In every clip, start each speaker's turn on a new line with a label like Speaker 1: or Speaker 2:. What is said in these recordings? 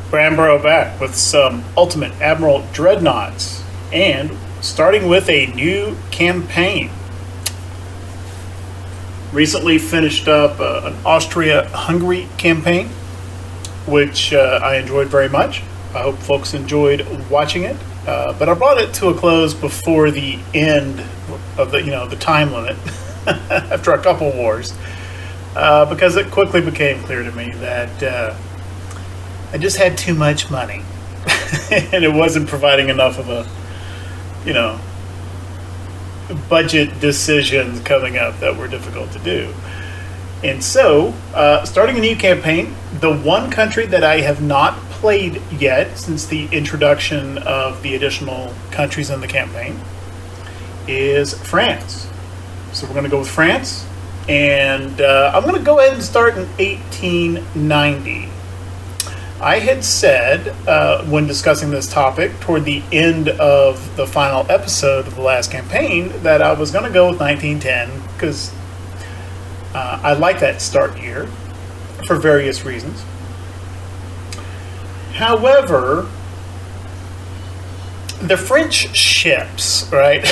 Speaker 1: Brambro back with some Ultimate Admiral Dreadnoughts and starting with a new campaign. Recently finished up an Austria-Hungary campaign, which I enjoyed very much. I hope folks enjoyed watching it, but I brought it to a close before the end of the time limit after a couple wars, because it quickly became clear to me that I just had too much money and it wasn't providing enough of a, budget decisions coming up that were difficult to do. And so, starting a new campaign, the one country that I have not played yet since the introduction of the additional countries in the campaign is France. So we're going to go with France, and I'm going to go ahead and start in 1890. I had said when discussing this topic toward the end of the final episode of the last campaign that I was going to go with 1910 because I like that start year for various reasons. However, the French ships, right?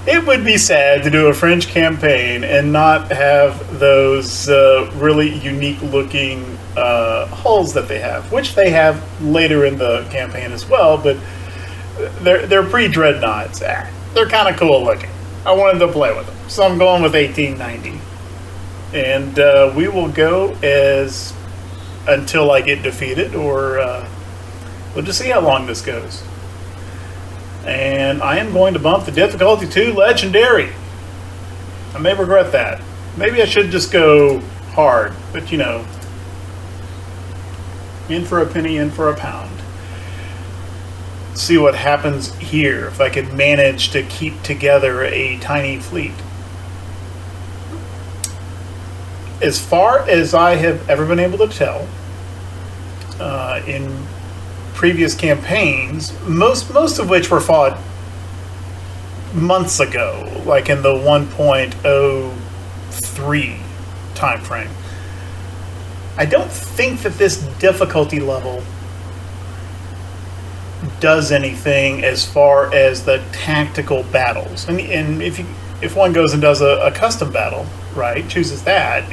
Speaker 1: It would be sad to do a French campaign and not have those really unique looking hulls that they have, which they have later in the campaign as well, but they're pre-dreadnoughts. They're kind of cool looking. I wanted to play with them, so I'm going with 1890. And we will go as until I get defeated, or we'll just see how long this goes. And I am going to bump the difficulty to Legendary. I may regret that. Maybe I should just go hard, but in for a penny, in for a pound. See what happens here, if I can manage to keep together a tiny fleet. As far as I have ever been able to tell, in previous campaigns, most of which were fought months ago, like in the 1.03 time frame, I don't think that this difficulty level does anything as far as the tactical battles. And if one goes and does a custom battle, right, chooses that,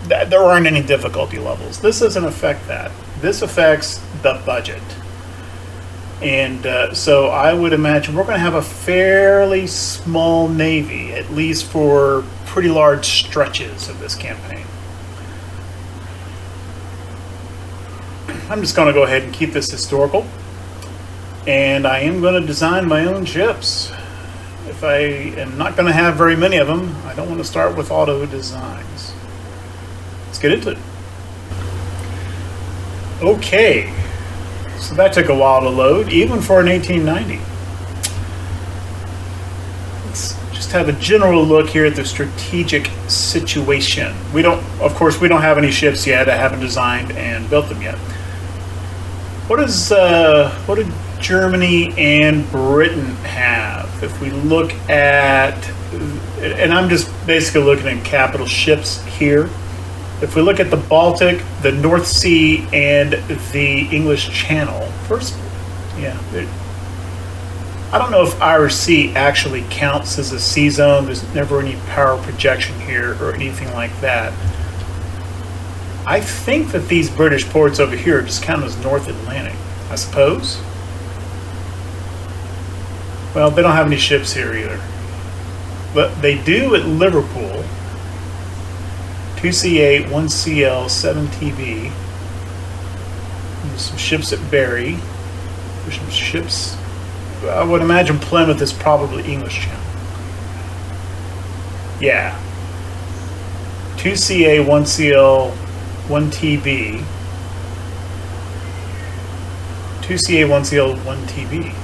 Speaker 1: there aren't any difficulty levels. This doesn't affect that. This affects the budget. And so I would imagine we're going to have a fairly small navy, at least for pretty large stretches of this campaign. I'm just going to go ahead and keep this historical. And I am going to design my own ships. If I am not going to have very many of them, I don't want to start with auto designs. Let's get into it. Okay, so that took a while to load, even for an 1890. Let's just have a general look here at the strategic situation. Of course, we don't have any ships yet. I haven't designed and built them yet. What do Germany and Britain have? If we look at, and I'm just basically looking at capital ships here. If we look at the Baltic, the North Sea, and the English Channel, first, I don't know if Irish Sea actually counts as a sea zone. There's never any power projection here or anything like that. I think that these British ports over here just count as North Atlantic, I suppose. Well, they don't have any ships here either. But they do at Liverpool. 2 CA, 1 CL, 7 TB. There's some ships at Barry. There's some ships. I would imagine Plymouth is probably English Channel. Yeah. 2 CA, 1 CL, 1 TB. 2 CA, 1 CL, 1 TB.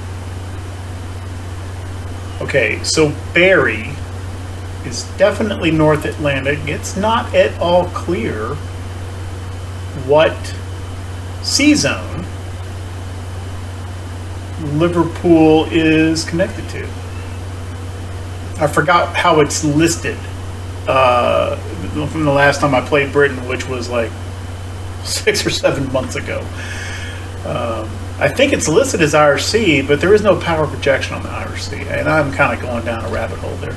Speaker 1: Okay, so Barry is definitely North Atlantic. It's not at all clear what sea zone Liverpool is connected to. I forgot how it's listed from the last time I played Britain, which was like 6 or 7 months ago. I think it's listed as IRC, but there is no power projection on the IRC, and I'm kind of going down a rabbit hole there.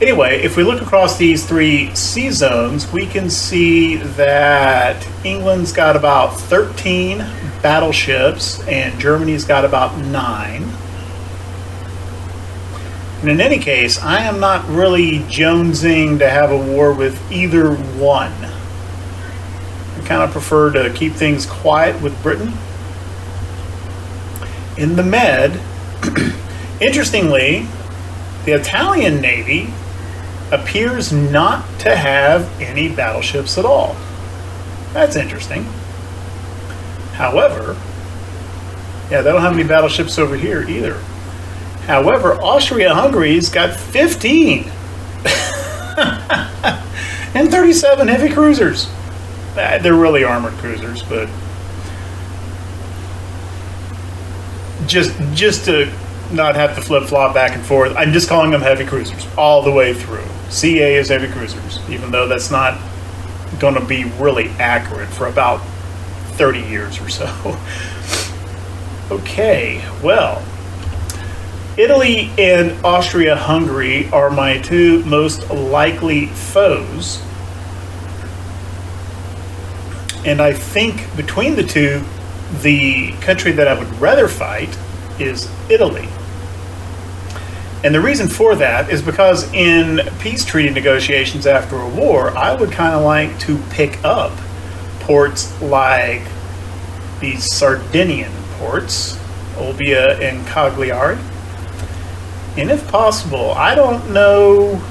Speaker 1: Anyway, if we look across these 3 sea zones, we can see that England's got about 13 battleships, and Germany's got about 9. And in any case, I am not really jonesing to have a war with either one. I kind of prefer to keep things quiet with Britain. In the Med, interestingly, the Italian Navy appears not to have any battleships at all. That's interesting. However, yeah, they don't have any battleships over here either. However, Austria-Hungary's got 15 and 37 heavy cruisers. They're really armored cruisers, but just to not have to flip-flop back and forth, I'm just calling them heavy cruisers all the way through. CA is heavy cruisers, even though that's not going to be really accurate for about 30 years or so. Okay, well, Italy and Austria-Hungary are my 2 most likely foes. And I think between the 2, the country that I would rather fight is Italy. And the reason for that is because in peace treaty negotiations after a war, I would kind of like to pick up ports like the Sardinian ports, Olbia and Cagliari. And if possible, I don't know,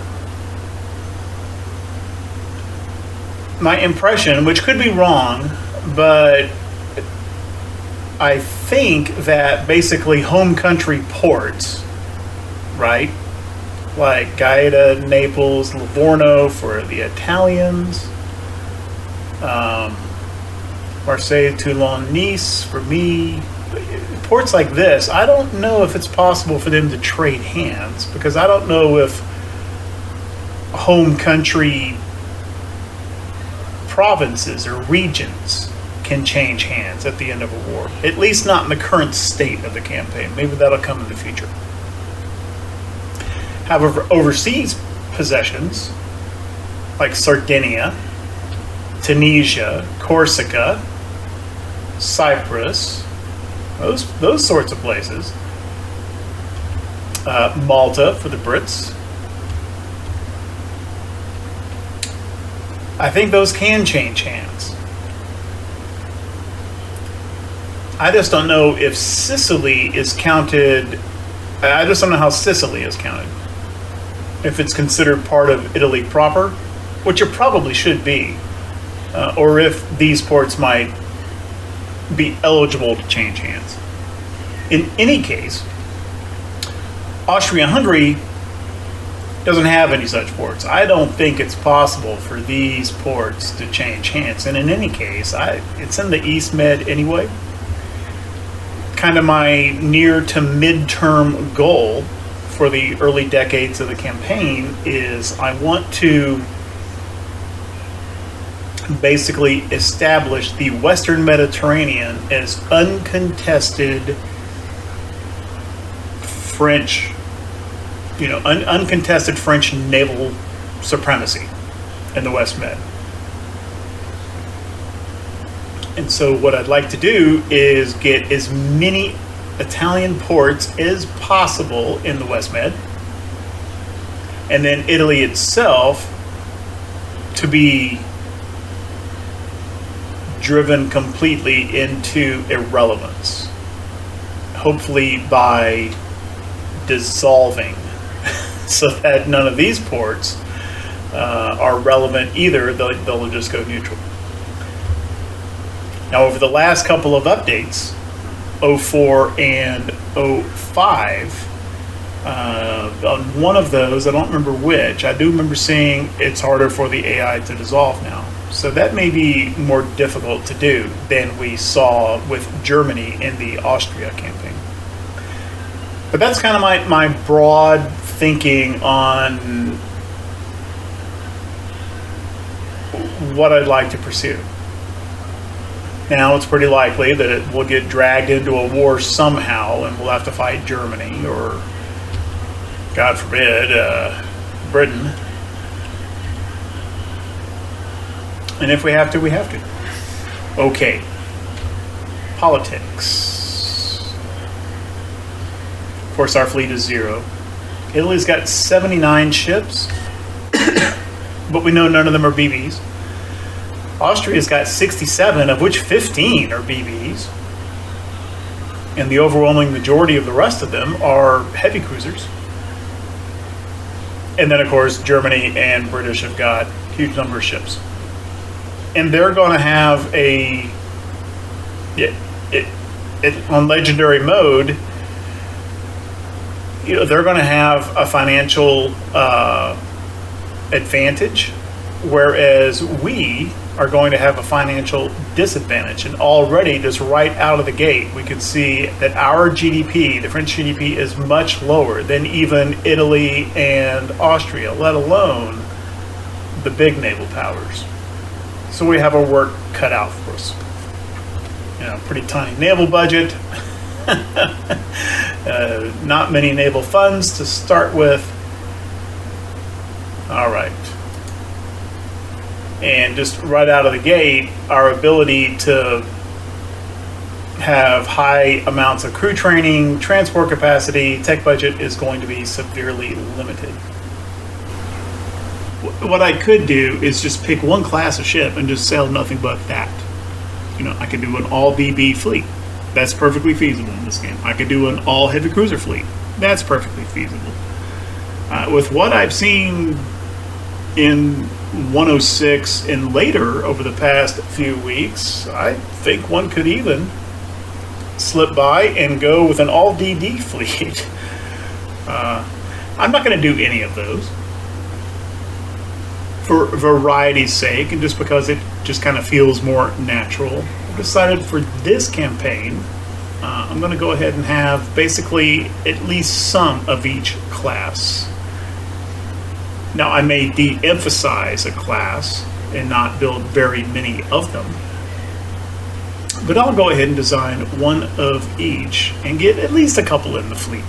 Speaker 1: my impression, which could be wrong, but I think that basically home country ports, right, like Gaeta, Naples, Livorno for the Italians, Marseille, Toulon, Nice for me, ports like this, I don't know if it's possible for them to trade hands, because I don't know if home country provinces or regions can change hands at the end of a war, at least not in the current state of the campaign. Maybe that'll come in the future. However, overseas possessions like Sardinia, Tunisia, Corsica, Cyprus, those sorts of places, Malta for the Brits, I think those can change hands. I just don't know if Sicily is counted. I just don't know how Sicily is counted. If it's considered part of Italy proper, which it probably should be, or if these ports might be eligible to change hands. In any case, Austria-Hungary doesn't have any such ports. I don't think it's possible for these ports to change hands. And in any case, it's in the East Med anyway. Kind of my near to midterm goal for the early decades of the campaign is I want to basically establish the Western Mediterranean as uncontested French, uncontested French naval supremacy in the West Med. And so what I'd like to do is get as many Italian ports as possible in the West Med, and then Italy itself to be driven completely into irrelevance, hopefully by dissolving, so that none of these ports are relevant either. They'll just go neutral. Now, over the last couple of updates, 04 and 05, on one of those, I don't remember which, I do remember seeing it's harder for the AI to dissolve now. So that may be more difficult to do than we saw with Germany in the Austria campaign. But that's kind of my broad thinking on what I'd like to pursue. Now it's pretty likely that it will get dragged into a war somehow, and we'll have to fight Germany or, God forbid, Britain. And if we have to, we have to. Okay. Politics. Of course, our fleet is 0. Italy's got 79 ships, but we know none of them are BBs. Austria's got 67, of which 15 are BBs. And the overwhelming majority of the rest of them are heavy cruisers. And then, of course, Germany and British have got a huge number of ships. And they're going to have on legendary mode, they're going to have a financial advantage, whereas we are going to have a financial disadvantage. And already, just right out of the gate, we can see that our GDP, the French GDP, is much lower than even Italy and Austria, let alone the big naval powers. So we have our work cut out for us. Pretty tiny naval budget. Not many naval funds to start with. All right. And just right out of the gate, our ability to have high amounts of crew training, transport capacity, tech budget is going to be severely limited. What I could do is just pick one class of ship and just sail nothing but that. I could do an all BB fleet. That's perfectly feasible in this game. I could do an all heavy cruiser fleet. That's perfectly feasible. With what I've seen in 106 and later over the past few weeks, I think one could even slip by and go with an all DD fleet. I'm not going to do any of those for variety's sake, and just because it just kind of feels more natural. I've decided for this campaign, I'm going to go ahead and have basically at least some of each class. Now, I may de-emphasize a class and not build very many of them, but I'll go ahead and design one of each and get at least a couple in the fleet.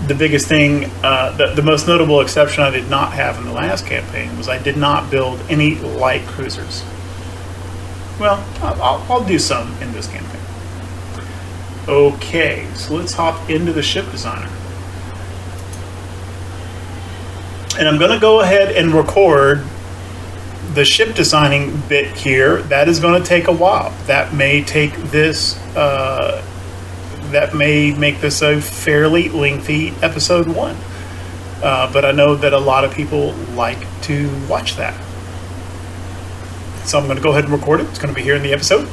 Speaker 1: The biggest thing, the most notable exception I did not have in the last campaign was I did not build any light cruisers. Well, I'll do some in this campaign. Okay, so let's hop into the ship designer. And I'm going to go ahead and record the ship designing bit here. That is going to take a while. That may take this, that may make this a fairly lengthy episode 1. But I know that a lot of people like to watch that. So I'm going to go ahead and record it. It's going to be here in the episode.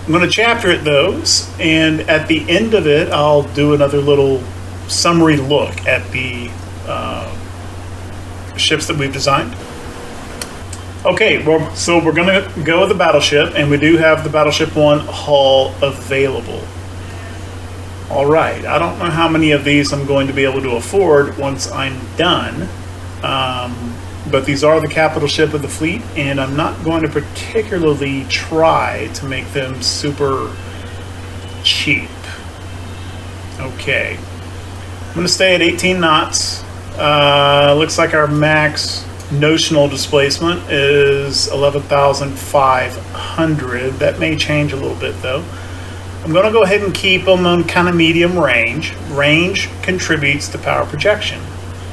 Speaker 1: I'm going to chapter it those, and at the end of it, I'll do another little summary look at the ships that we've designed. Okay, so we're going to go with the battleship, and we do have the Battleship 1 hull available. All right, I don't know how many of these I'm going to be able to afford once I'm done, but these are the capital ship of the fleet, and I'm not going to particularly try to make them super cheap. Okay, I'm going to stay at 18 knots. Looks like our max notional displacement is 11,500. That may change a little bit though. I'm going to go ahead and keep them on kind of medium range. Range contributes to power projection,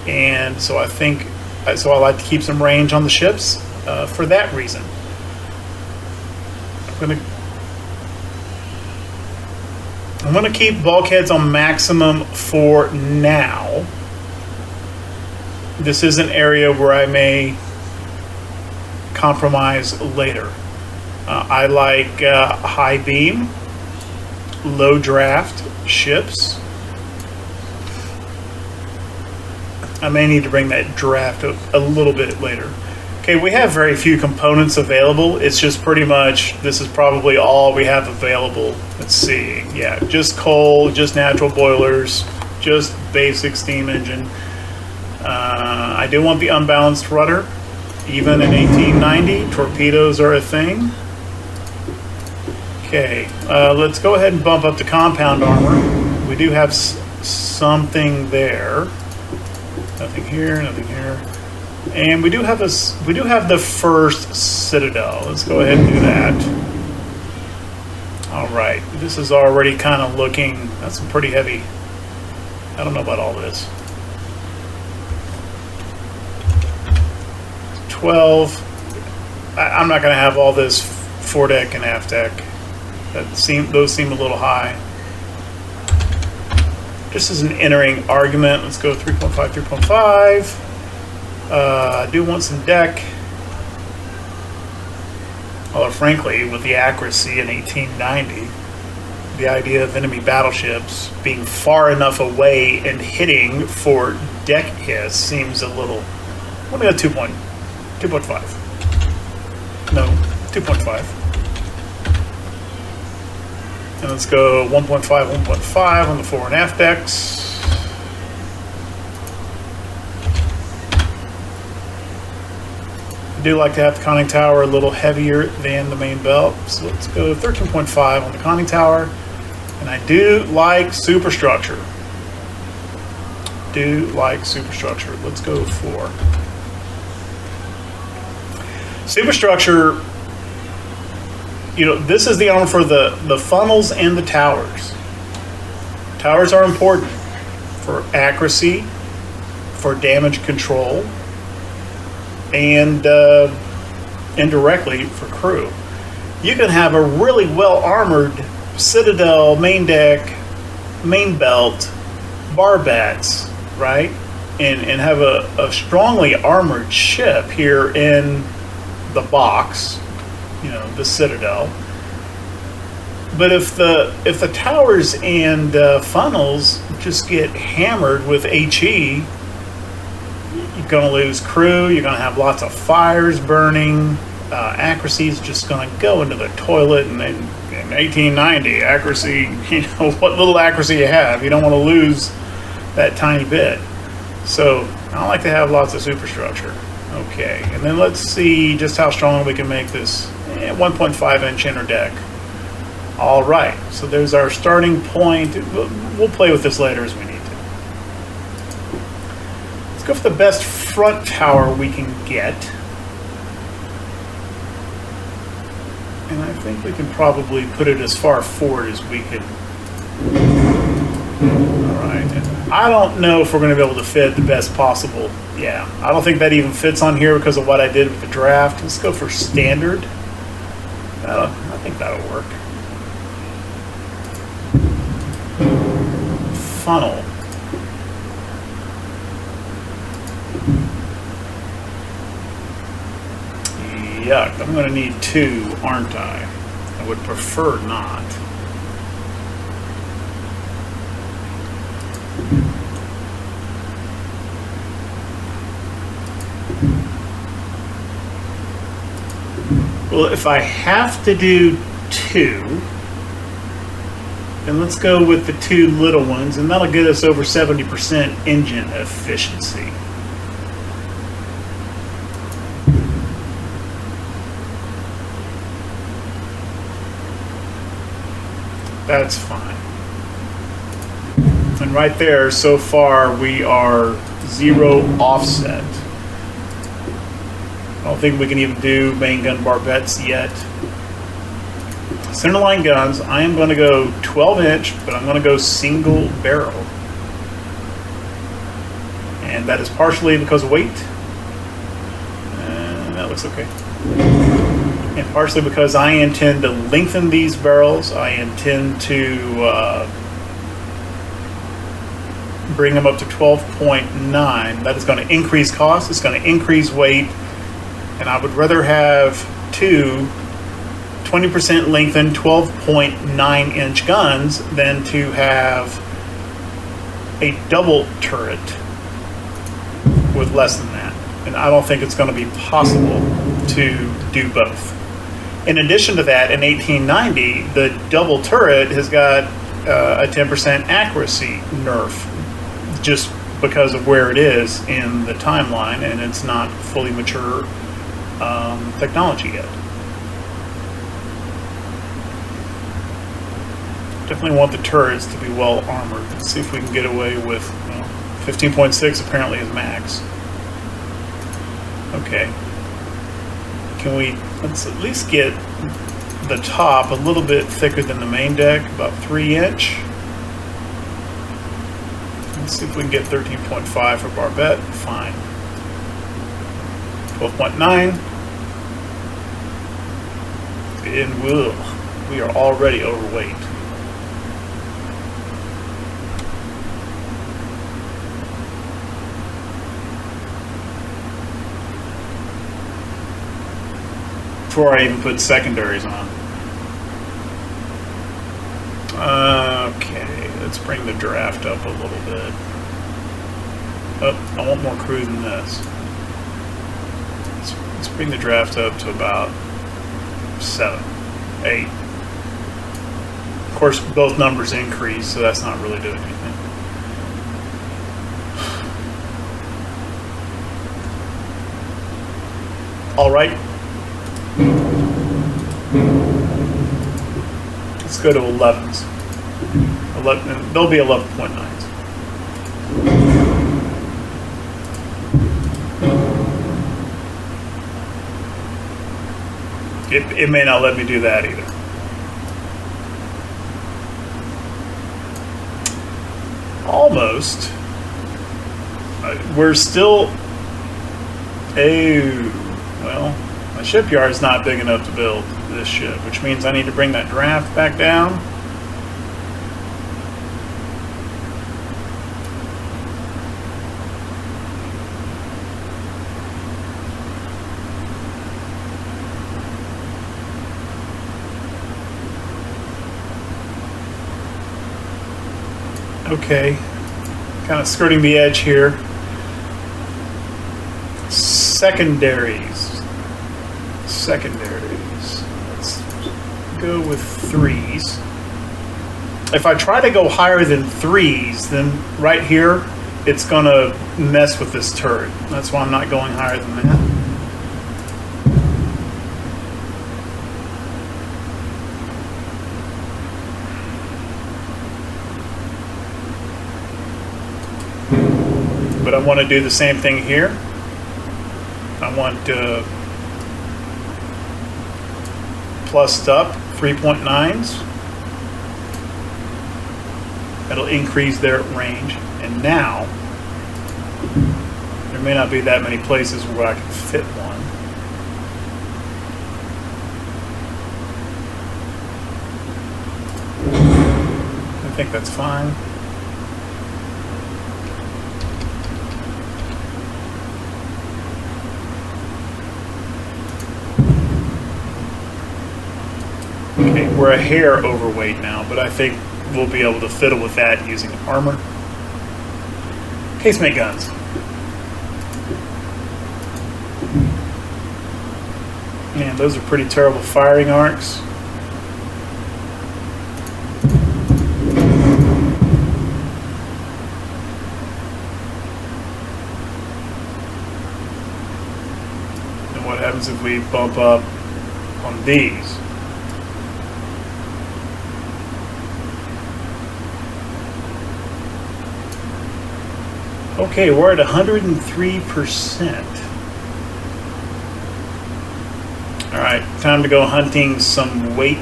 Speaker 1: and so I like to keep some range on the ships for that reason. I'm going to keep bulkheads on maximum for now. This is an area where I may compromise later. I like high beam, low draft ships. I may need to bring that draft up a little bit later. Okay, we have very few components available. It's just pretty much, this is probably all we have available. Let's see, yeah, just coal, just natural boilers, just basic steam engine. I do want the unbalanced rudder. Even in 1890, torpedoes are a thing. Okay, let's go ahead and bump up the compound armor. We do have something there. Nothing here, nothing here. And we do have the first citadel. Let's go ahead and do that. All right, this is already kind of looking, that's pretty heavy. I don't know about all this. 12. I'm not going to have all this foredeck and aft deck. Those seem a little high. Just as an entering argument, let's go 3.5, 3.5. I do want some deck. Although frankly, with the accuracy in 1890, the idea of enemy battleships being far enough away and hitting for deck hits seems a little... Let me go 2.5. No, 2.5. And let's go 1.5, 1.5 on the fore and aft decks. I do like to have the conning tower a little heavier than the main belt. So let's go 13.5 on the conning tower. And I do like superstructure. Let's go 4. Superstructure, you know, this is the armor for the funnels and the towers. Towers are important for accuracy, for damage control, and indirectly for crew. You can have a really well-armored citadel, main deck, main belt, barbettes, right? And have a strongly armored ship here in the box, you know, the citadel. But if the towers and funnels just get hammered with HE, you're going to lose crew. You're going to have lots of fires burning. Accuracy is just going to go into the toilet. And in 1890, accuracy, you know, what little accuracy you have, you don't want to lose that tiny bit. So I like to have lots of superstructure. Okay, and then let's see just how strong we can make this 1.5 inch inner deck. All right, so there's our starting point. We'll play with this later as we need to. Let's go for the best front tower we can get. And I think we can probably put it as far forward as we can. All right, and I don't know if we're going to be able to fit the best possible. Yeah, I don't think that even fits on here because of what I did with the draft. Let's go for standard. I think that'll work. Funnel. Yuck, I'm going to need 2, aren't I? I would prefer not. Well, if I have to do 2, then let's go with the 2 little ones, and that'll get us over 70% engine efficiency. That's fine. And right there, so far, we are 0 offset. I don't think we can even do main gun barbettes yet. Centerline guns, I am going to go 12 inch, but I'm going to go single barrel. And that is partially because of weight. And that looks okay. And partially because I intend to lengthen these barrels. I intend to bring them up to 12.9. That is going to increase cost. It's going to increase weight. And I would rather have 2 20% lengthened 12.9 inch guns than to have a double turret with less than that. And I don't think it's going to be possible to do both. In addition to that, in 1890, the double turret has got a 10% accuracy nerf just because of where it is in the timeline, and it's not fully mature technology yet. Definitely want the turrets to be well armored. Let's see if we can get away with 15.6 apparently is max. Okay. Let's at least get the top a little bit thicker than the main deck, about 3-inch. Let's see if we can get 13.5 for barbette. Fine. 12.9. And we are already overweight. Before I even put secondaries on. Okay, let's bring the draft up a little bit. Oh, I want more crew than this. Let's bring the draft up to about 7, 8. Of course, both numbers increase, so that's not really doing anything. All right. Let's go to 11s. 11, they'll be 11.9s. It may not let me do that either. Almost. We're still... well, my shipyard is not big enough to build this ship, which means I need to bring that draft back down. Okay, kind of skirting the edge here. Secondaries. Let's go with 3s. If I try to go higher than 3s, then right here, it's going to mess with this turret. That's why I'm not going higher than that. But I want to do the same thing here. I want plussed up 3.9s. That'll increase their range. And now, there may not be that many places where I can fit one. I think that's fine. Okay, we're a hair overweight now, but I think we'll be able to fiddle with that using armor. Casemate guns. Man, those are pretty terrible firing arcs. And what happens if we bump up on these? Okay, we're at 103%. All right, time to go hunting some weight.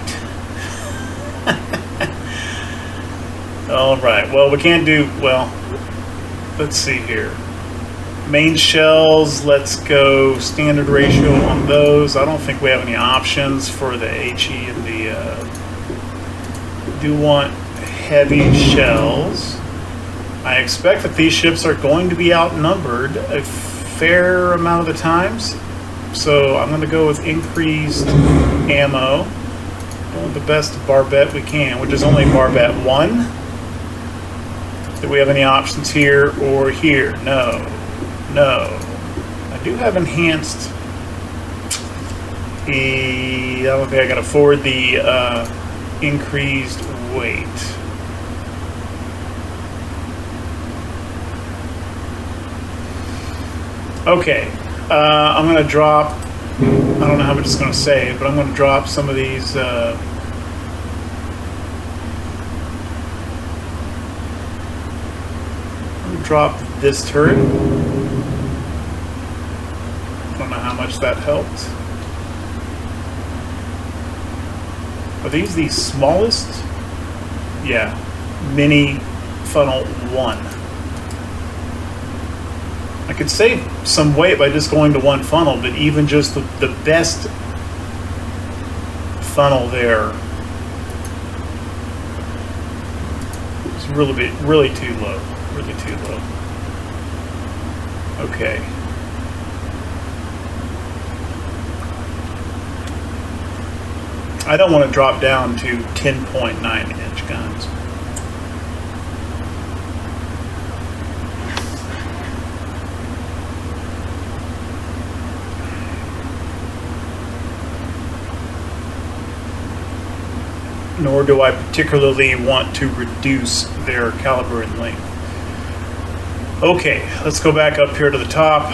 Speaker 1: All right, well, we can't do, well, let's see here. Main shells, let's go standard ratio on those. I don't think we have any options for the HE and the, do want heavy shells. I expect that these ships are going to be outnumbered a fair amount of the times, so I'm going to go with increased ammo. Going the best barbette we can, which is only barbette 1. Do we have any options here or here? No. I do have enhanced. I don't think I can afford the increased weight. Okay, I'm going to drop I don't know how much it's going to save, but I'm going to drop some of these. Drop this turret. I don't know how much that helped. Are these the smallest? Yeah, mini funnel 1. I could save some weight by just going to one funnel, but even just the best funnel there is really too low. Really too low. Okay. I don't want to drop down to 10.9-inch guns. Nor do I particularly want to reduce their caliber and length. Okay, let's go back up here to the top.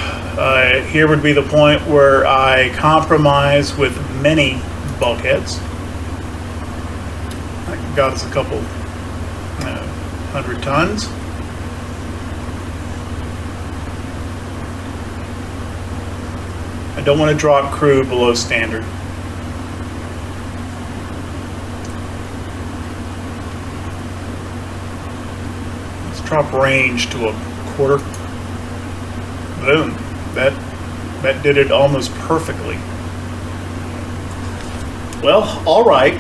Speaker 1: Here would be the point where I compromise with many bulkheads. That got us a couple 100 tons. I don't want to drop crew below standard. Let's drop range to a quarter. Boom. That did it almost perfectly. Well, all right.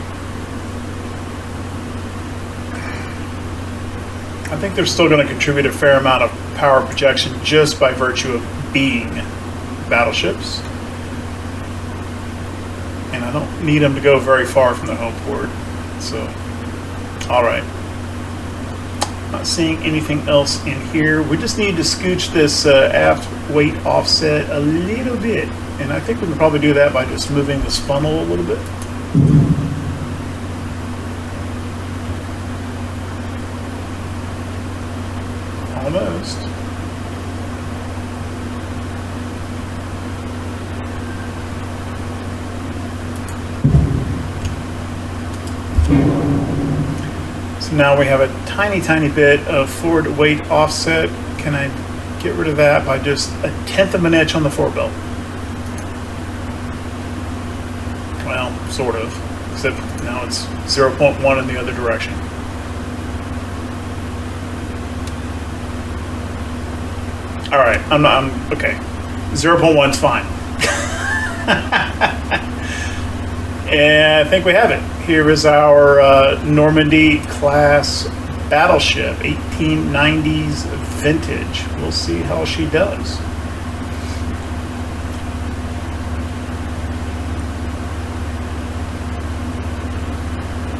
Speaker 1: I think they're still going to contribute a fair amount of power projection just by virtue of being battleships. And I don't need them to go very far from the home port. So, all right. Not seeing anything else in here. We just need to scooch this aft weight offset a little bit. And I think we can probably do that by just moving this funnel a little bit. Almost. So now we have a tiny bit of forward weight offset. Can I get rid of that by just 1/10 of an inch on the forebelt? Well, sort of, except now it's 0.1 in the other direction. All right, I'm okay. 0.1's fine. And I think we have it. Here is our Normandie-class battleship, 1890s vintage. We'll see how she does.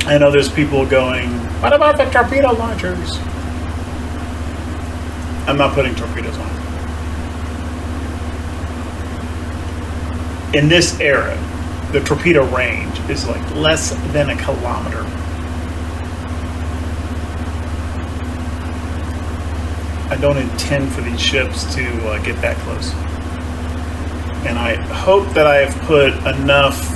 Speaker 1: I know there's people going, what about the torpedo launchers? I'm not putting torpedoes on. In this era, the torpedo range is like less than a kilometer. I don't intend for these ships to get that close. And I hope that I have put enough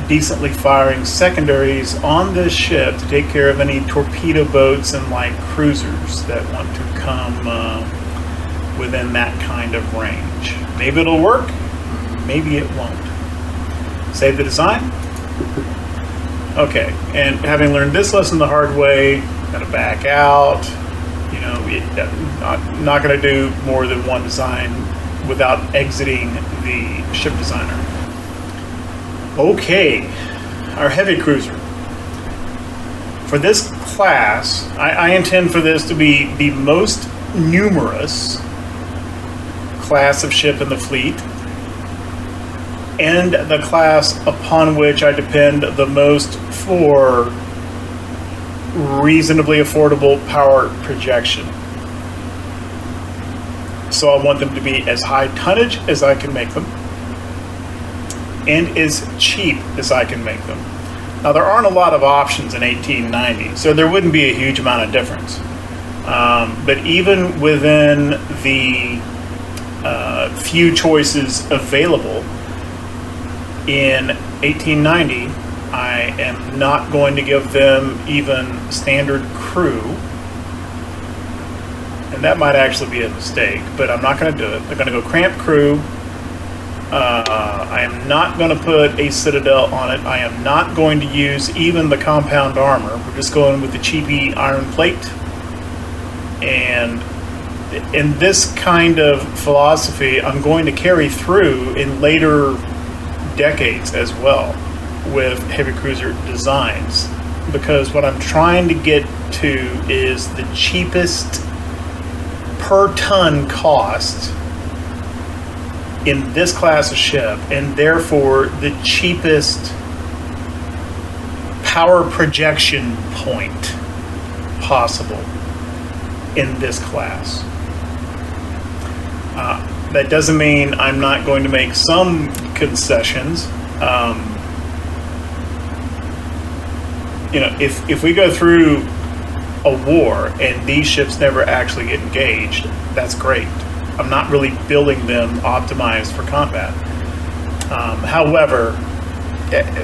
Speaker 1: decently firing secondaries on this ship to take care of any torpedo boats and light cruisers that want to come within that kind of range. Maybe it'll work, maybe it won't. Save the design. Okay, and having learned this lesson the hard way, gotta back out. You know, not gonna do more than one design without exiting the ship designer. Okay, our heavy cruiser. For this class, I intend for this to be the most numerous class of ship in the fleet, and the class upon which I depend the most for reasonably affordable power projection. So I want them to be as high tonnage as I can make them, and as cheap as I can make them. Now, there aren't a lot of options in 1890, so there wouldn't be a huge amount of difference. But even within the few choices available in 1890, I am not going to give them even standard crew. And that might actually be a mistake, but I'm not going to do it. They're going to go cramped crew. I am not going to put a citadel on it. I am not going to use even the compound armor. We're just going with the cheapy iron plate. And in this kind of philosophy, I'm going to carry through in later decades as well with heavy cruiser designs, because what I'm trying to get to is the cheapest per ton cost in this class of ship, and therefore the cheapest power projection point possible in this class. That doesn't mean I'm not going to make some concessions. You know, if we go through a war and these ships never actually get engaged, that's great. I'm not really building them optimized for combat. However,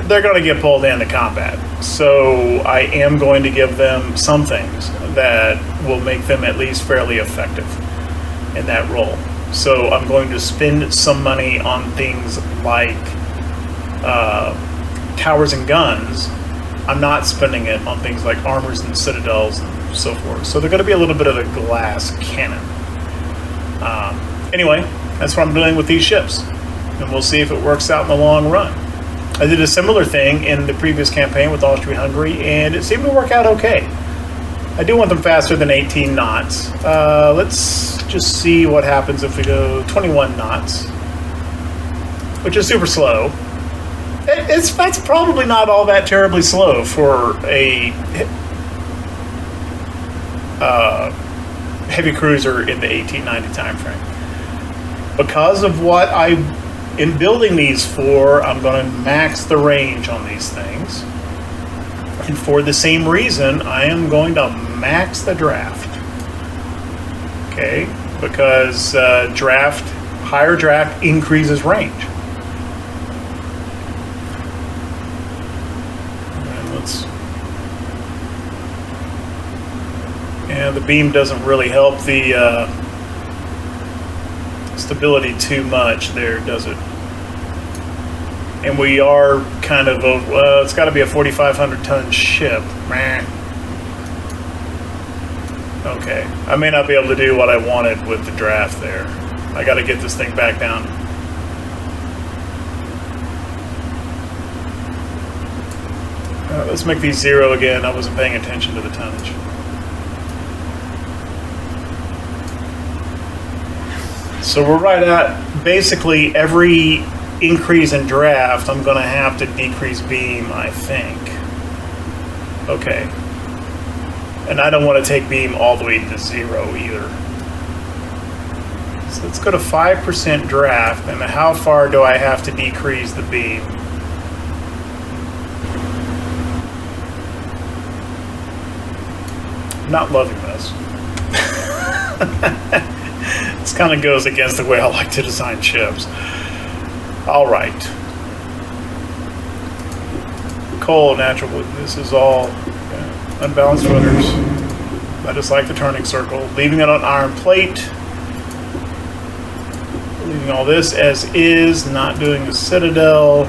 Speaker 1: they're going to get pulled into combat. So I am going to give them some things that will make them at least fairly effective in that role. So I'm going to spend some money on things like towers and guns. I'm not spending it on things like armors and citadels and so forth. So they're going to be a little bit of a glass cannon. Anyway, that's what I'm doing with these ships. And we'll see if it works out in the long run. I did a similar thing in the previous campaign with Austria-Hungary, and it seemed to work out okay. I do want them faster than 18 knots. Let's just see what happens if we go 21 knots, which is super slow. That's probably not all that terribly slow for a heavy cruiser in the 1890 time frame. Because of what I am building these for, I'm going to max the range on these things. And for the same reason, I am going to max the draft. Okay, because higher draft increases range. And the beam doesn't really help the stability too much there, does it? And we are kind of it's got to be a 4,500 ton ship. Okay, I may not be able to do what I wanted with the draft there. I got to get this thing back down. Let's make these 0 again. I wasn't paying attention to the tonnage. So we're right at basically every increase in draft, I'm going to have to decrease beam, I think. Okay. And I don't want to take beam all the way to 0 either. So let's go to 5% draft, and how far do I have to decrease the beam? I'm not loving this. This kind of goes against the way I like to design ships. All right. Coal, natural wood. This is all unbalanced rudders. I just like the turning circle. Leaving it on iron plate. Leaving all this as is. Not doing the citadel.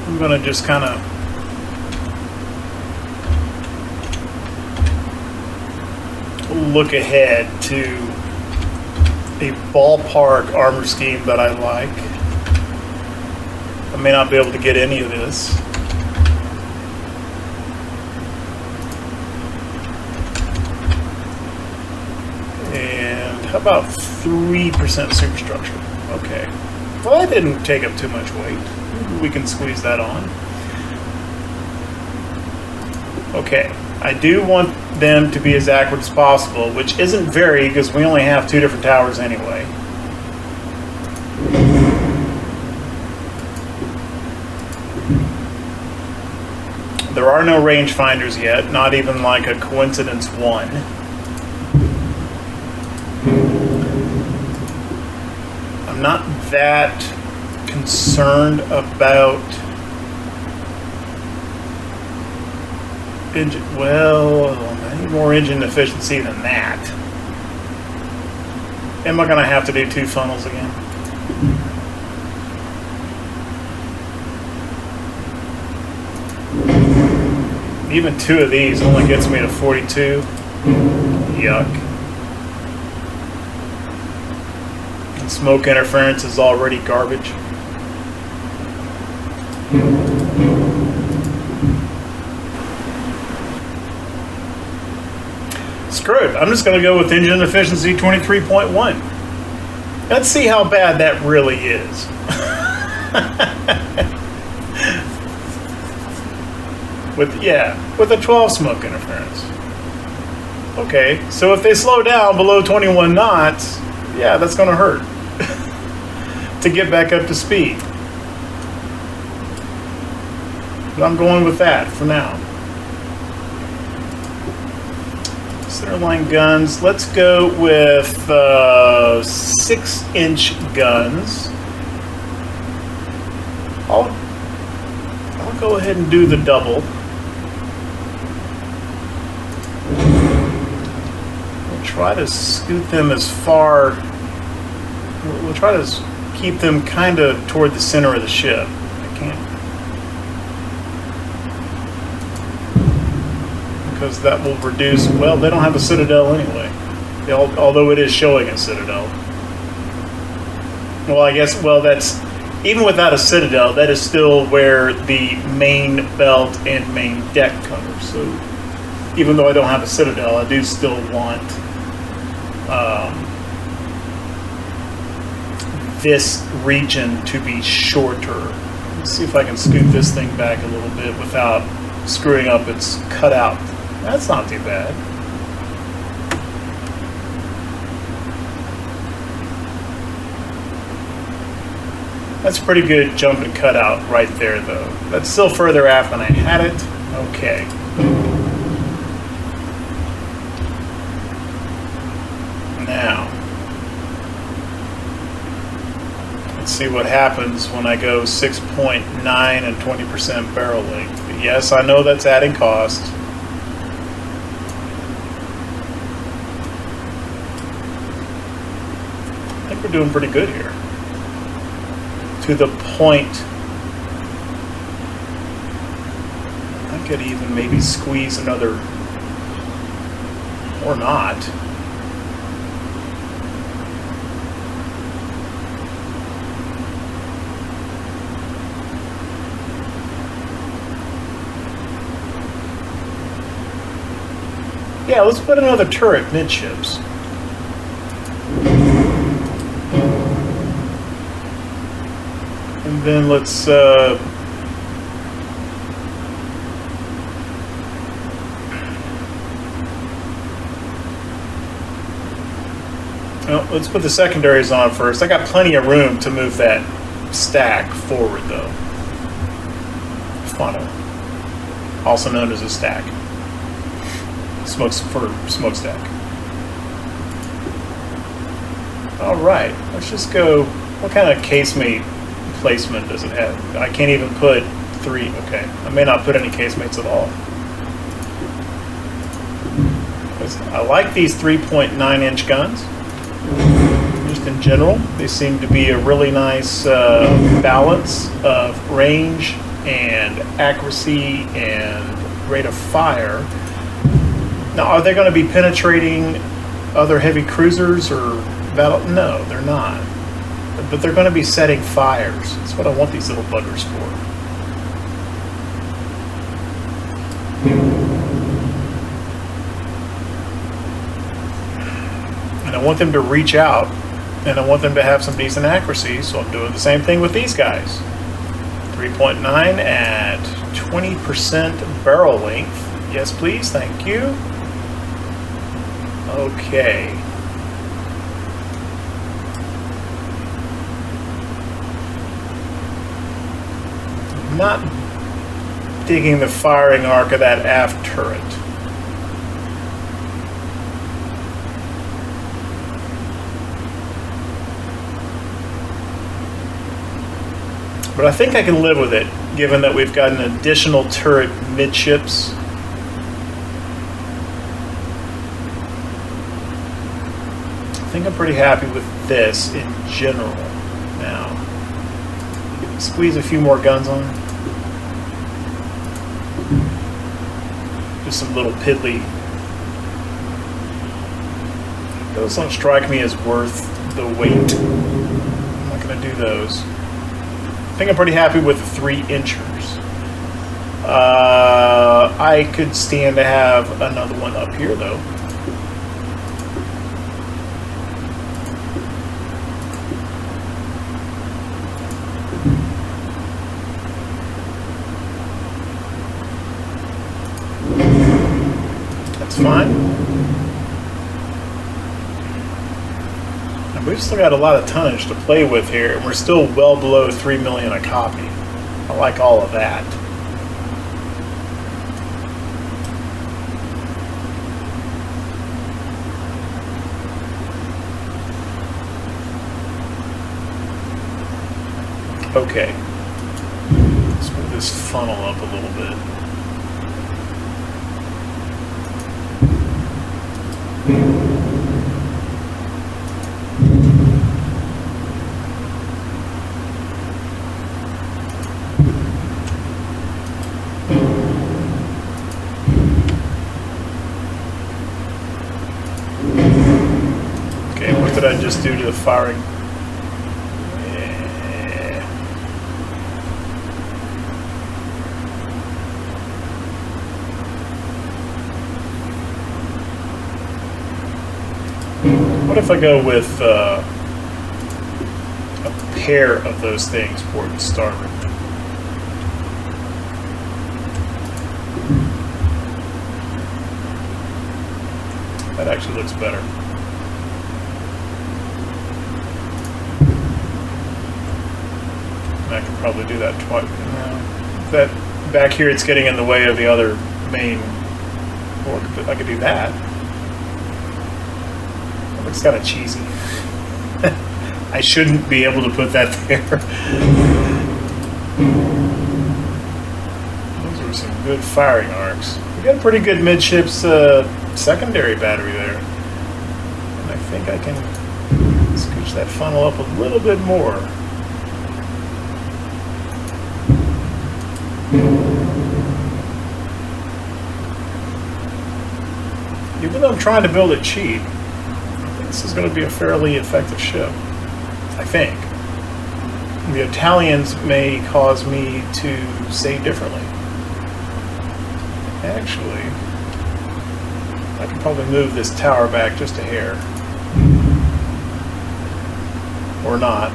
Speaker 1: I'm going to just kind of look ahead to a ballpark armor scheme that I like. I may not be able to get any of this. And how about 3% superstructure? Okay. Well, that didn't take up too much weight. Maybe we can squeeze that on. Okay. I do want them to be as accurate as possible, which isn't very, because we only have 2 different towers anyway. There are no rangefinders yet, not even like a coincidence 1. I'm not that concerned about engine. Well, I need more engine efficiency than that. Am I going to have to do 2 funnels again? Even 2 of these only gets me to 42. Yuck. And smoke interference is already garbage. Screw it. I'm just going to go with engine efficiency 23.1. Let's see how bad that really is. with a 12 smoke interference. Okay, so if they slow down below 21 knots, yeah, that's going to hurt to get back up to speed. But I'm going with that for now. Centerline guns. Let's go with 6-inch guns. I'll go ahead and do the double. We'll try to scoot them as far. We'll try to keep them kind of toward the center of the ship. I can't. Because that will reduce, well, they don't have a citadel anyway. Although it is showing a citadel. Well, I guess, well, that's, even without a citadel, that is still where the main belt and main deck cover. So even though I don't have a citadel, I do still want this region to be shorter. Let's see if I can scoot this thing back a little bit without screwing up its cutout. That's not too bad. That's a pretty good jump and cutout right there, though. That's still further aft than I had it. Okay. Now, let's see what happens when I go 6.9 and 20% barrel length. But yes, I know that's adding cost. I think we're doing pretty good here. To the point, I could even maybe squeeze another, or not. Yeah, let's put another turret midships. And then let's let's put the secondaries on first. I got plenty of room to move that stack forward, though. Funnel, also known as a stack. Smokestack. All right, let's just go. What kind of casemate placement does it have? I can't even put 3. Okay, I may not put any casemates at all. I like these 3.9-inch guns. Just in general, they seem to be a really nice balance of range and accuracy and rate of fire. Now, are they going to be penetrating other heavy cruisers or battle? No, they're not. But they're going to be setting fires. That's what I want these little buggers for. And I want them to reach out, and I want them to have some decent accuracy, so I'm doing the same thing with these guys. 3.9 at 20% barrel length. Yes, please. Thank you. Okay. Not digging the firing arc of that aft turret. But I think I can live with it, given that we've got an additional turret midships. I think I'm pretty happy with this in general now. Squeeze a few more guns on. Just some little piddly. Those don't strike me as worth the weight. I'm not going to do those. I think I'm pretty happy with the 3-inchers. I could stand to have another one up here, though. That's fine. And we've still got a lot of tonnage to play with here, and we're still well below 3 million a copy. I like all of that. Okay. Let's move this funnel up a little bit. Okay, what did I just do to the firing? What if I go with a pair of those things port and starboard? That actually looks better. And I could probably do that twice. That back here, it's getting in the way of the other main port. I could do that. It's kind of cheesy. I shouldn't be able to put that there. Those are some good firing arcs. We got a pretty good midships secondary battery there. And I think I can scooch that funnel up a little bit more. Even though I'm trying to build it cheap, this is going to be a fairly effective ship, I think. The Italians may cause me to say differently. Actually, I can probably move this tower back just a hair. Or not.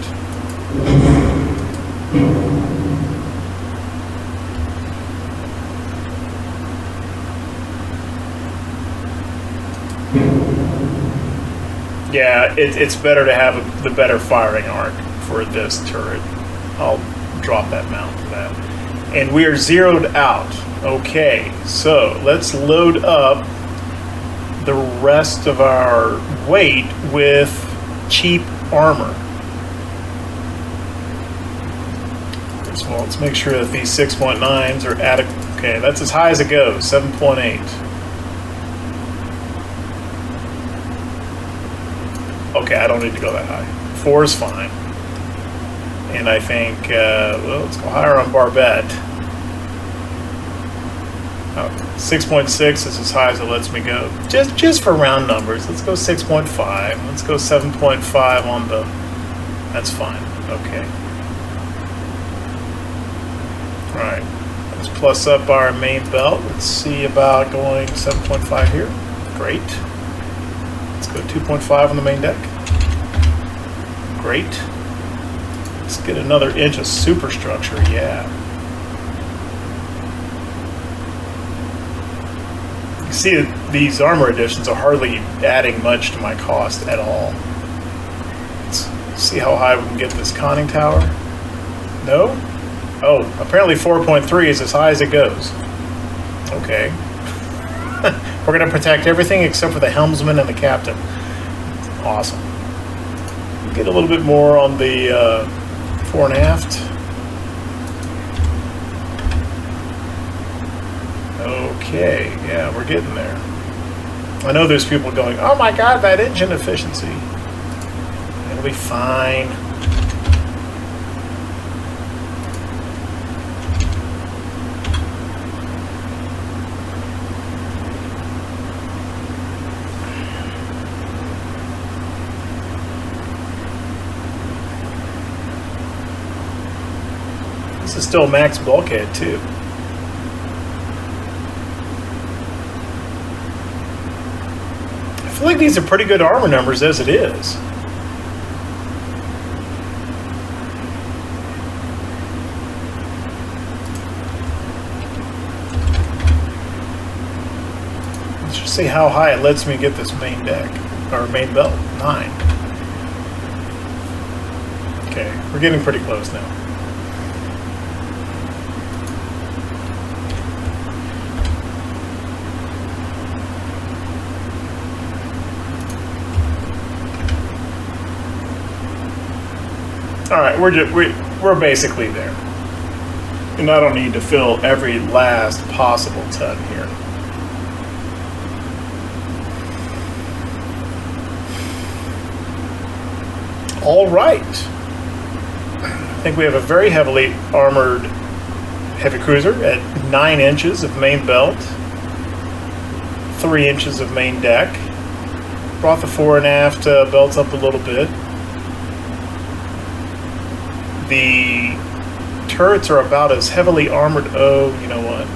Speaker 1: Yeah, it's better to have the better firing arc for this turret. I'll drop that mount for that. And we are zeroed out. Okay, so let's load up the rest of our weight with cheap armor. First of all, let's make sure that these 6.9s are adequate. Okay, that's as high as it goes, 7.8. Okay, I don't need to go that high. 4 is fine. And I think, well, let's go higher on Barbette. 6.6 is as high as it lets me go. Just for round numbers, let's go 6.5. Let's go 7.5 on the... That's fine. Okay. Alright. Let's plus up our main belt. Let's see about going 7.5 here. Great. Let's go 2.5 on the main deck. Great. Let's get another inch of superstructure, yeah. You see, these armor additions are hardly adding much to my cost at all. Let's see how high we can get this conning tower. No? Oh, apparently 4.3 is as high as it goes. Okay. We're going to protect everything except for the helmsman and the captain. Awesome. Get a little bit more on the fore and aft. Okay, yeah, we're getting there. I know there's people going, oh my god, that engine efficiency. It'll be fine. This is still max bulkhead too. I feel like these are pretty good armor numbers as it is. Let's just see how high it lets me get this main deck, or main belt. 9. Okay, we're getting pretty close now. All right, we're basically there, and I don't need to fill every last possible ton here. All right, I think we have a very heavily armored heavy cruiser at 9 inches of main belt, 3 inches of main deck. Brought the fore and aft belts up a little bit. The turrets are about as heavily armored. Oh, you know what?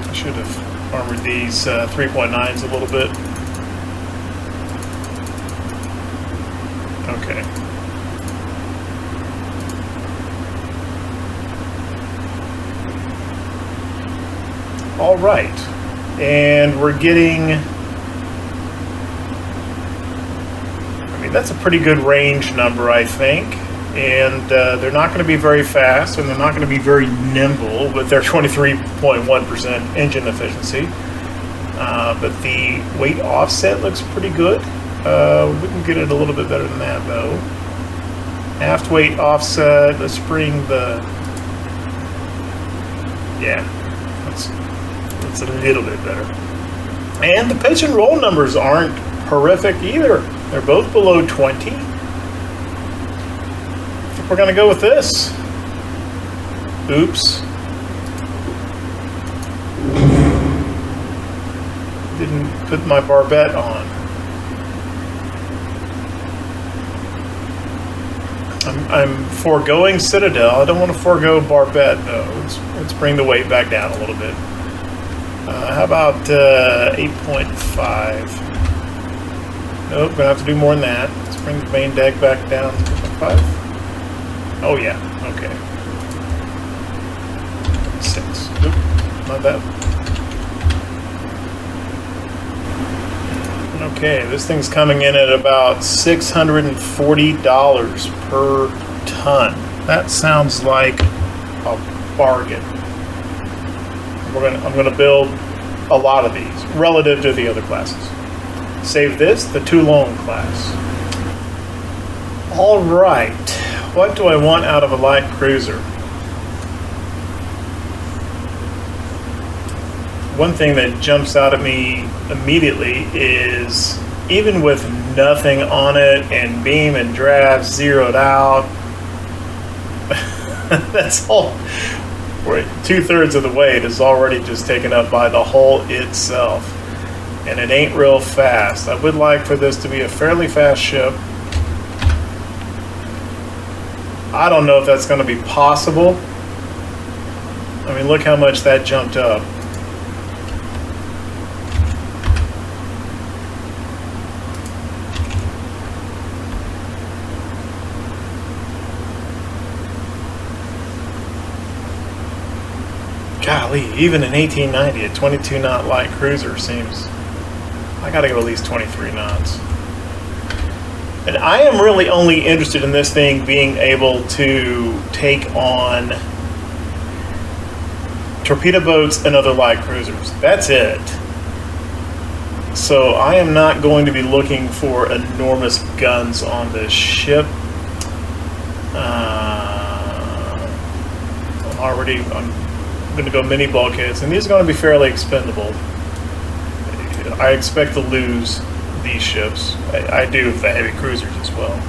Speaker 1: I should have armored these 3.9s a little bit. Okay. All right. And we're getting... that's a pretty good range number, I think, and they're not going to be very fast, and they're not going to be very nimble with their 23.1% engine efficiency, but the weight offset looks pretty good. We can get it a little bit better than that, though. Aft weight offset, let's bring the... yeah, that's a little bit better. And the pitch and roll numbers aren't horrific either. They're both below 20. I think we're going to go with this. Oops. Didn't put my barbette on. I'm foregoing Citadel. I don't want to forego barbette, though. Let's bring the weight back down a little bit. How about 8.5? Nope, gonna have to do more than that. Let's bring the main deck back down to 5. Oh yeah, okay. 6. Oop, not that. Okay, this thing's coming in at about $640 per ton. That sounds like a bargain. I'm gonna build a lot of these relative to the other classes. Save this, the Toulon-class. All right, what do I want out of a light cruiser? One thing that jumps out at me immediately is, even with nothing on it and beam and draft zeroed out, that's all, 2/3 of the weight is already just taken up by the hull itself. And it ain't real fast. I would like for this to be a fairly fast ship. I don't know if that's going to be possible. I mean, look how much that jumped up. Golly, even in 1890, a 22-knot light cruiser seems... I gotta go at least 23 knots. And I am really only interested in this thing being able to take on torpedo boats and other light cruisers. That's it. So I am not going to be looking for enormous guns on this ship. I'm going to go mini bulkheads, and these are going to be fairly expendable. I expect to lose these ships. I do with the heavy cruisers as well.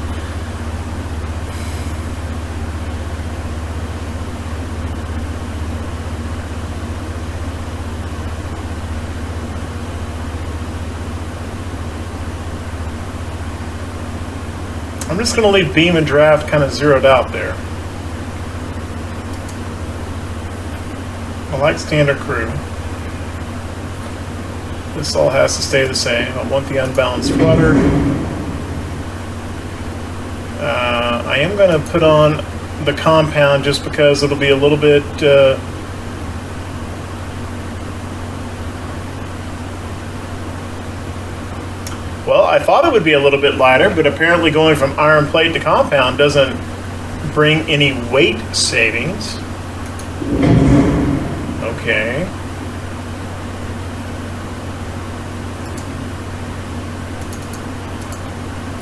Speaker 1: I'm just going to leave beam and draft kind of zeroed out there. I like standard crew. This all has to stay the same. I want the unbalanced rudder. I am going to put on the compound just because it'll be a little bit well, I thought it would be a little bit lighter, but apparently going from iron plate to compound doesn't bring any weight savings. Okay.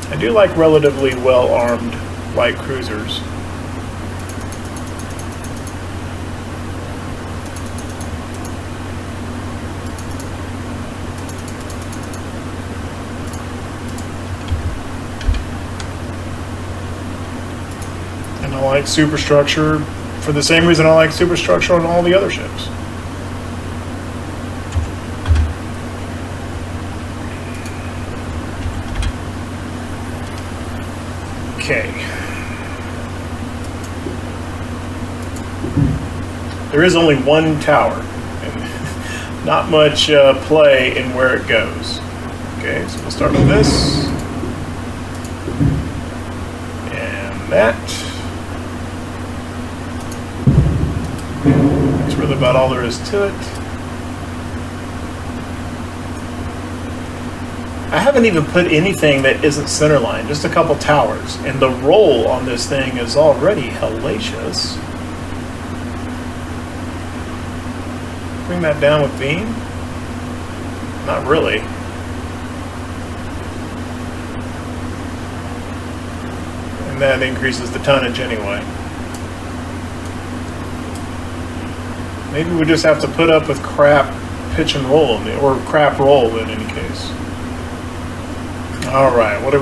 Speaker 1: I do like relatively well-armed light cruisers. And I like superstructure for the same reason I like superstructure on all the other ships. Okay. There is only one tower, and not much play in where it goes. Okay, so we'll start with this. And that. That's really about all there is to it. I haven't even put anything that isn't centerline, just a couple towers. And the roll on this thing is already hellacious. Bring that down with beam? Not really. And that increases the tonnage anyway. Maybe we just have to put up with crap pitch and roll, or crap roll in any case. All right, what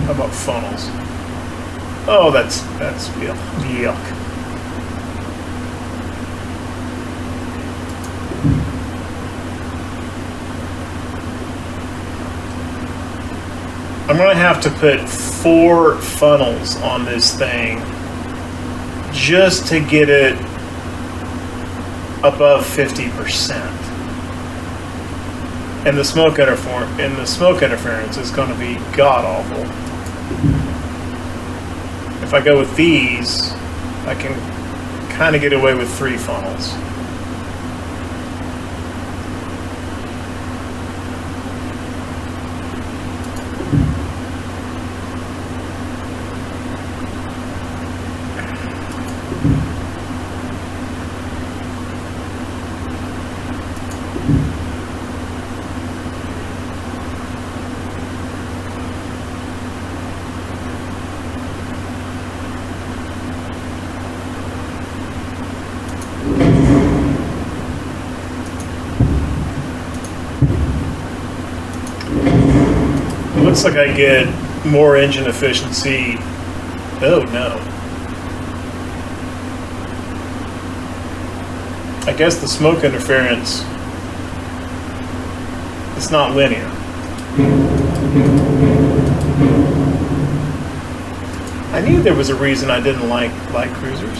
Speaker 1: how about funnels? Oh, that's yuck. I'm gonna have to put 4 funnels on this thing just to get it above 50%. And the smoke interference is going to be god awful. If I go with these, I can kind of get away with 3 funnels. Looks like I get more engine efficiency. Oh no. I guess the smoke interference, it's not linear. I knew there was a reason I didn't like light cruisers.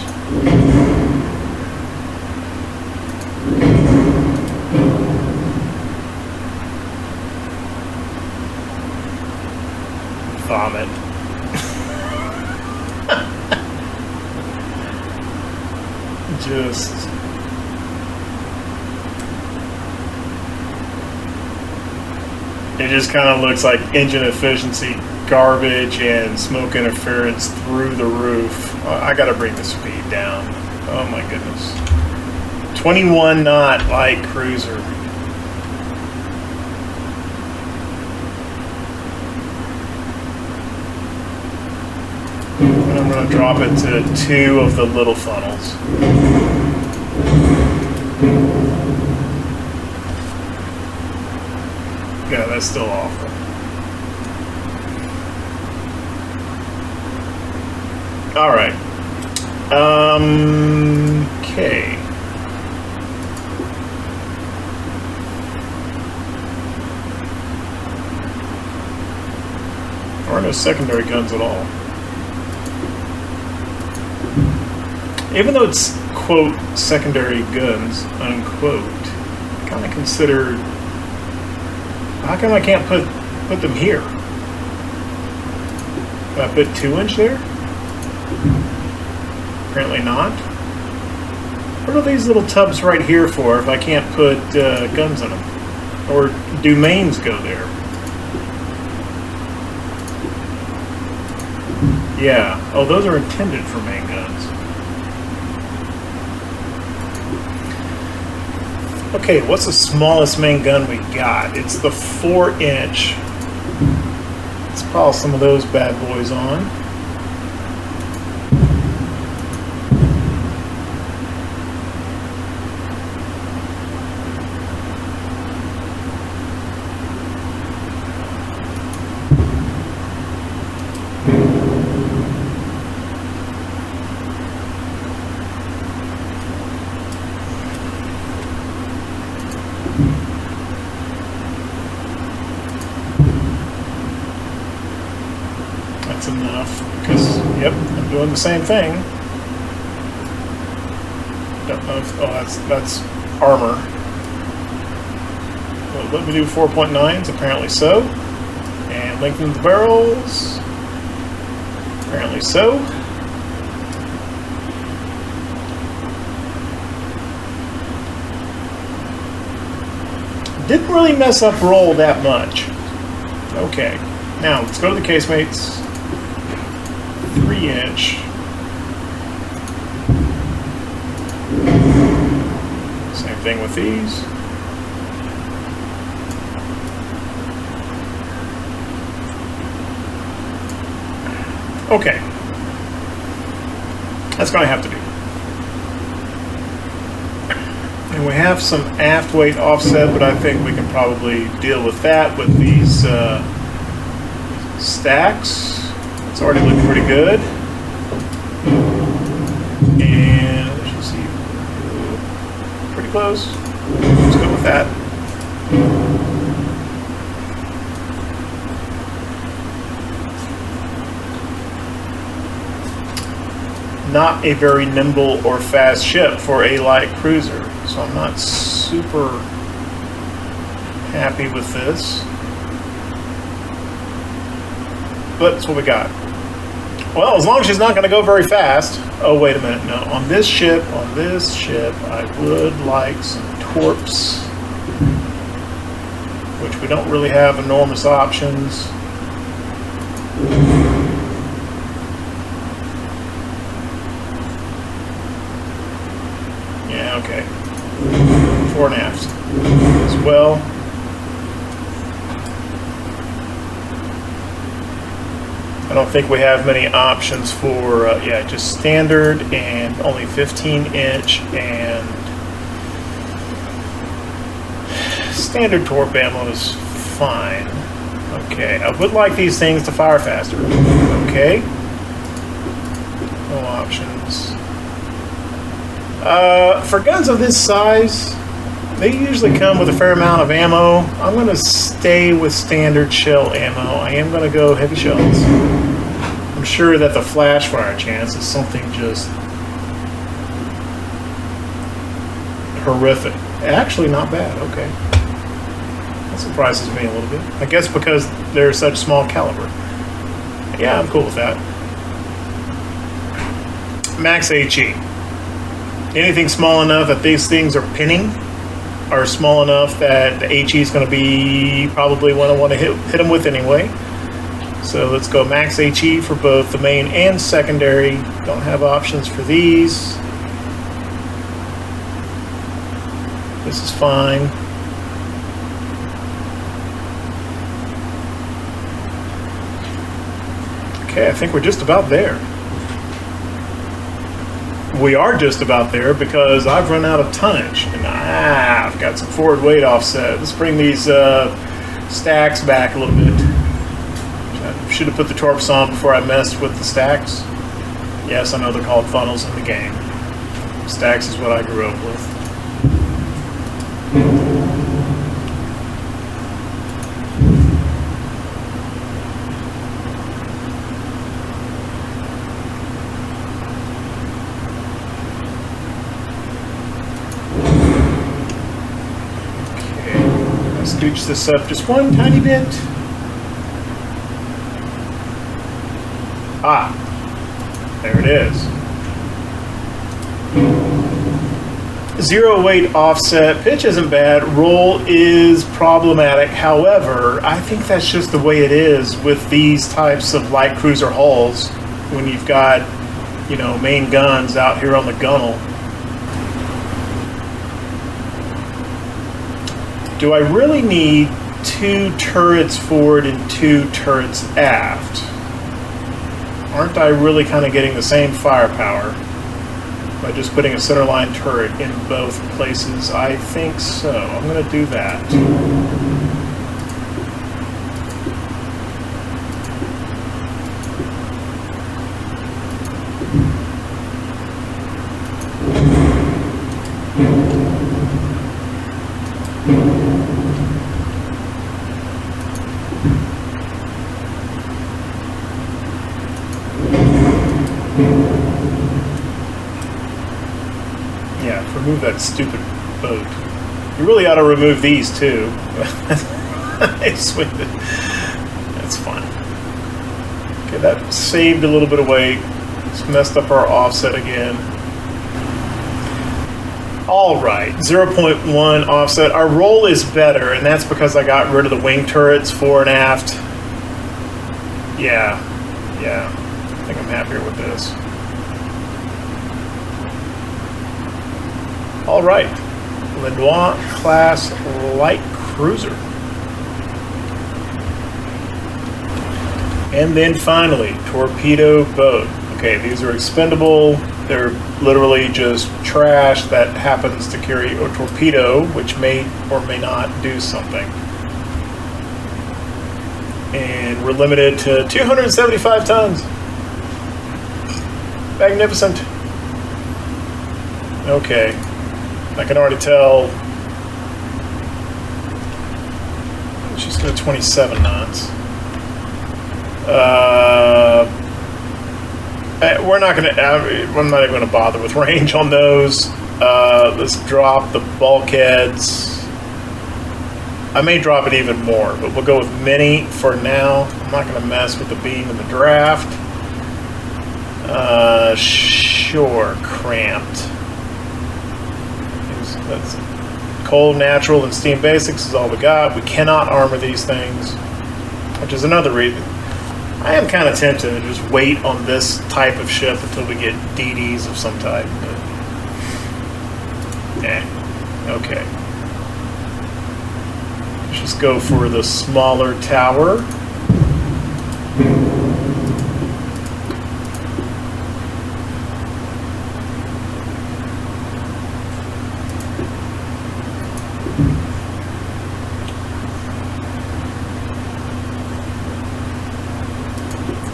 Speaker 1: Vomit. Just it just kind of looks like engine efficiency garbage and smoke interference through the roof. I gotta bring the speed down. Oh my goodness. 21 knot light cruiser. I'm going to drop it to 2 of the little funnels. Yeah, that's still awful. All right. Okay. There are no secondary guns at all. Even though it's, quote, secondary guns, unquote, I kind of consider, how come I can't put them here? Can I put 2-inch there? Apparently not. What are these little tubs right here for if I can't put guns in them? Or do mains go there? Yeah. Oh, those are intended for main guns. Okay, what's the smallest main gun we got? It's the 4-inch. Let's pile some of those bad boys on. Enough, because yep, I'm doing the same thing. Don't know if, oh, that's armor. Well, let me do 4.9s, apparently so. And lengthen the barrels, apparently so. Didn't really mess up roll that much. Okay, now let's go to the casemates. 3-inch. Same thing with these. Okay. That's going to have to do. And we have some aft weight offset, but I think we can probably deal with that with these stacks. It's already looking pretty good. And let's see, pretty close. Let's go with that. Not a very nimble or fast ship for a light cruiser, so I'm not super happy with this. But that's what we got. Well, as long as she's not going to go very fast. Oh, wait a minute. No, on this ship, I would like some torps, which we don't really have enormous options. Yeah, okay. 4.5s as well. I don't think we have many options for, yeah, just standard and only 15-inch and standard torp ammo is fine. Okay, I would like these things to fire faster. Okay. No options. For guns of this size, they usually come with a fair amount of ammo. I'm going to stay with standard shell ammo. I am going to go heavy shells. I'm sure that the flash fire chance is something just horrific. Actually, not bad. Okay. That surprises me a little bit. I guess because they're such small caliber. Yeah, I'm cool with that. Max HE. Anything small enough that these things are pinning are small enough that the HE is going to be probably what I want to hit them with anyway. So let's go max HE for both the main and secondary. Don't have options for these. This is fine. Okay, I think we're just about there. we are just about there because I've run out of tonnage, and I've got some forward weight offset. Let's bring these stacks back a little bit. I should have put the torps on before I messed with the stacks. Yes, I know they're called funnels in the game. Stacks is what I grew up with. Scooch this up just one tiny bit. Ah, there it is. Zero weight offset. Pitch isn't bad. Roll is problematic. However, I think that's just the way it is with these types of light cruiser hulls when you've got, you know, main guns out here on the gunnel. Do I really need 2 turrets forward and 2 turrets aft? Aren't I really kind of getting the same firepower by just putting a centerline turret in both places? I think so. I'm going to do that. Remove that stupid boat. You really ought to remove these too. I swear. That's fine. Okay, that saved a little bit of weight. It's messed up our offset again. Alright, 0.1 offset. Our roll is better, and that's because I got rid of the wing turrets fore and aft. Yeah. I think I'm happier with this. All right, Linois-class light cruiser. And then finally, torpedo boat. Okay, these are expendable. They're literally just trash that happens to carry a torpedo, which may or may not do something. And we're limited to 275 tons. Magnificent. Okay. I can already tell she's got 27 knots. We're not going to. I'm not even going to bother with range on those. Let's drop the bulkheads. I may drop it even more, but we'll go with mini for now. I'm not going to mess with the beam and the draft. Sure, cramped. That's cold, natural, and steam basics is all we got. We cannot armor these things, which is another reason. I am kind of tempted to just wait on this type of ship until we get DDs of some type. Okay. Let's just go for the smaller tower.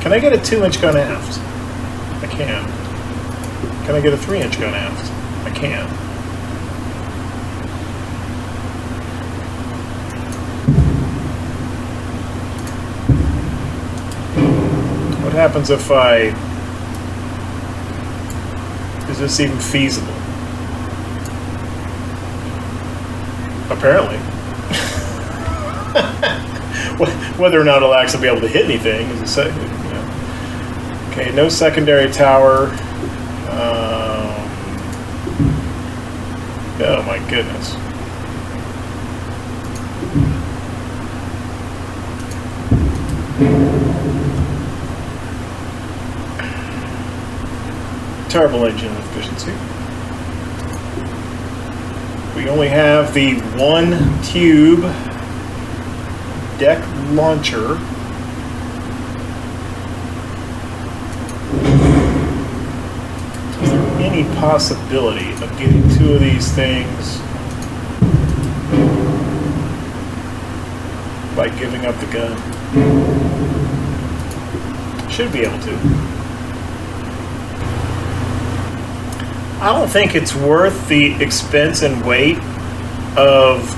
Speaker 1: Can I get a 2-inch gun aft? I can. Can I get a 3-inch gun aft? I can. What happens if I... Is this even feasible? Apparently. Whether or not it'll actually be able to hit anything is a second. Okay, no secondary tower. Oh my goodness. Terrible engine efficiency. We only have the 1 tube deck launcher. Is there any any possibility of getting two of these things by giving up the gun? Should be able to. I don't think it's worth the expense and weight of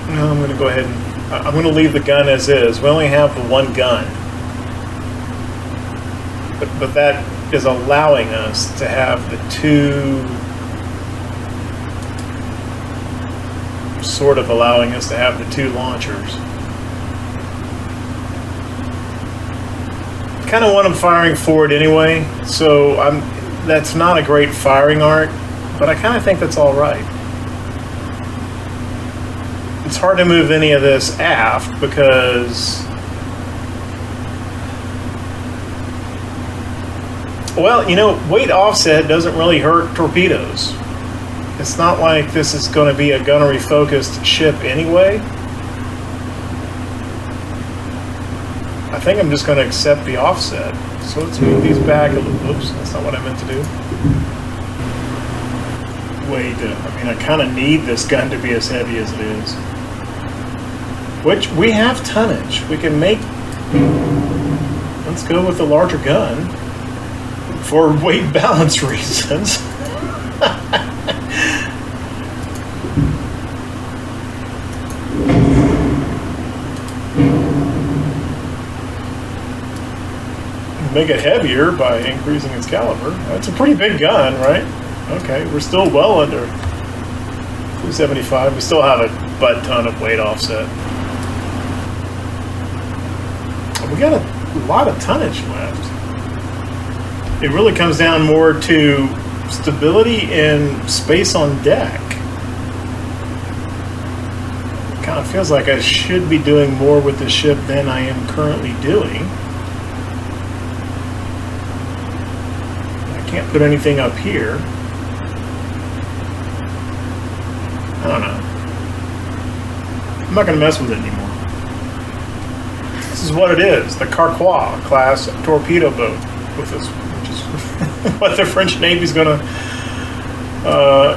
Speaker 1: no, I'm going to go ahead and I'm going to leave the gun as is. We only have the one gun. But that is allowing us to have the two, sort of allowing us to have the two launchers. Kind of want them firing forward anyway, so that's not a great firing arc, but I kind of think that's all right. It's hard to move any of this aft because, well, you know, weight offset doesn't really hurt torpedoes. It's not like this is going to be a gunnery focused ship anyway. I think I'm just going to accept the offset. So let's move these back a little. Oops, that's not what I meant to do. Wait, I mean, I kind of need this gun to be as heavy as it is. Which, we have tonnage. We can make... Let's go with the larger gun. For weight balance reasons. Make it heavier by increasing its caliber. That's a pretty big gun, right? Okay, we're still well under 275. We still have a butt ton of weight offset. We got a lot of tonnage left. It really comes down more to stability and space on deck. It kind of feels like I should be doing more with the ship than I am currently doing. Can't put anything up here. I don't know. I'm not going to mess with it anymore. This is what it is. The Carquois-class torpedo boat with this, which is what the French Navy's going to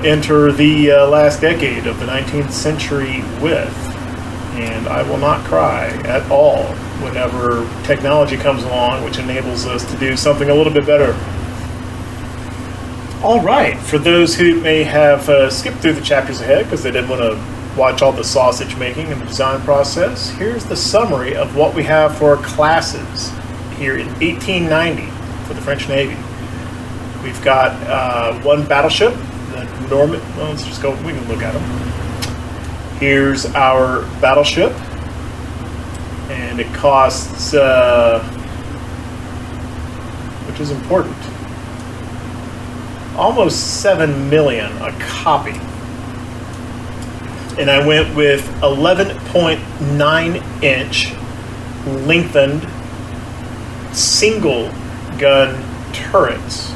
Speaker 1: enter the last decade of the 19th century with. And I will not cry at all whenever technology comes along which enables us to do something a little bit better. All right, for those who may have skipped through the chapters ahead because they didn't want to watch all the sausage making and the design process, here's the summary of what we have for classes here in 1890 for the French Navy. We've got one battleship, the Normandie. Well, let's just go, we can look at them. Here's our battleship, and it costs, which is important, almost $7 million a copy. And I went with 11.9 inch lengthened single gun turrets.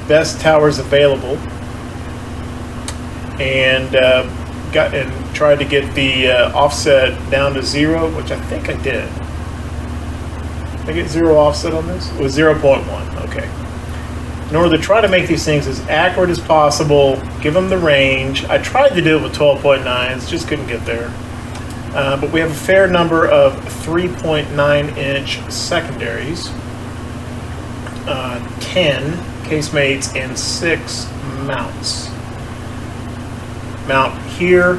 Speaker 1: Best towers available. And tried to get the offset down to 0, which I think I did. Did I get 0 offset on this? It was 0.1, okay. In order to try to make these things as accurate as possible, give them the range. I tried to do it with 12.9s, just couldn't get there. But we have a fair number of 3.9 inch secondaries, 10 casemates, and 6 mounts. Mount here,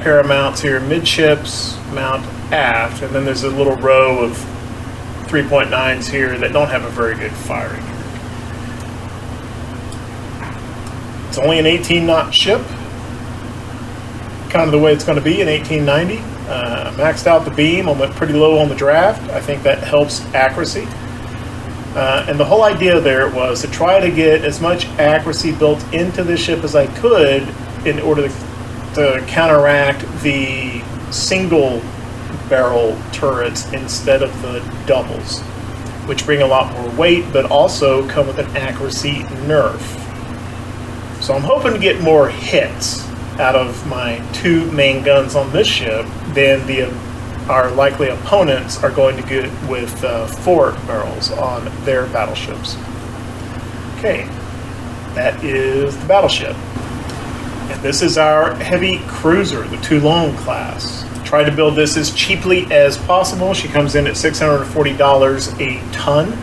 Speaker 1: pair of mounts here midships, mount aft, and then there's a little row of 3.9s here that don't have a very good firing. It's only an 18-knot ship, kind of the way it's going to be in 1890. Maxed out the beam, I went pretty low on the draft. I think that helps accuracy. And the whole idea there was to try to get as much accuracy built into the ship as I could in order to counteract the single barrel turrets instead of the doubles, which bring a lot more weight but also come with an accuracy nerf. So I'm hoping to get more hits out of my 2 main guns on this ship than the our likely opponents are going to get with 4 barrels on their battleships. Okay, that is the battleship. And this is our heavy cruiser, the Toulon-class. Tried to build this as cheaply as possible. She comes in at $640 a ton.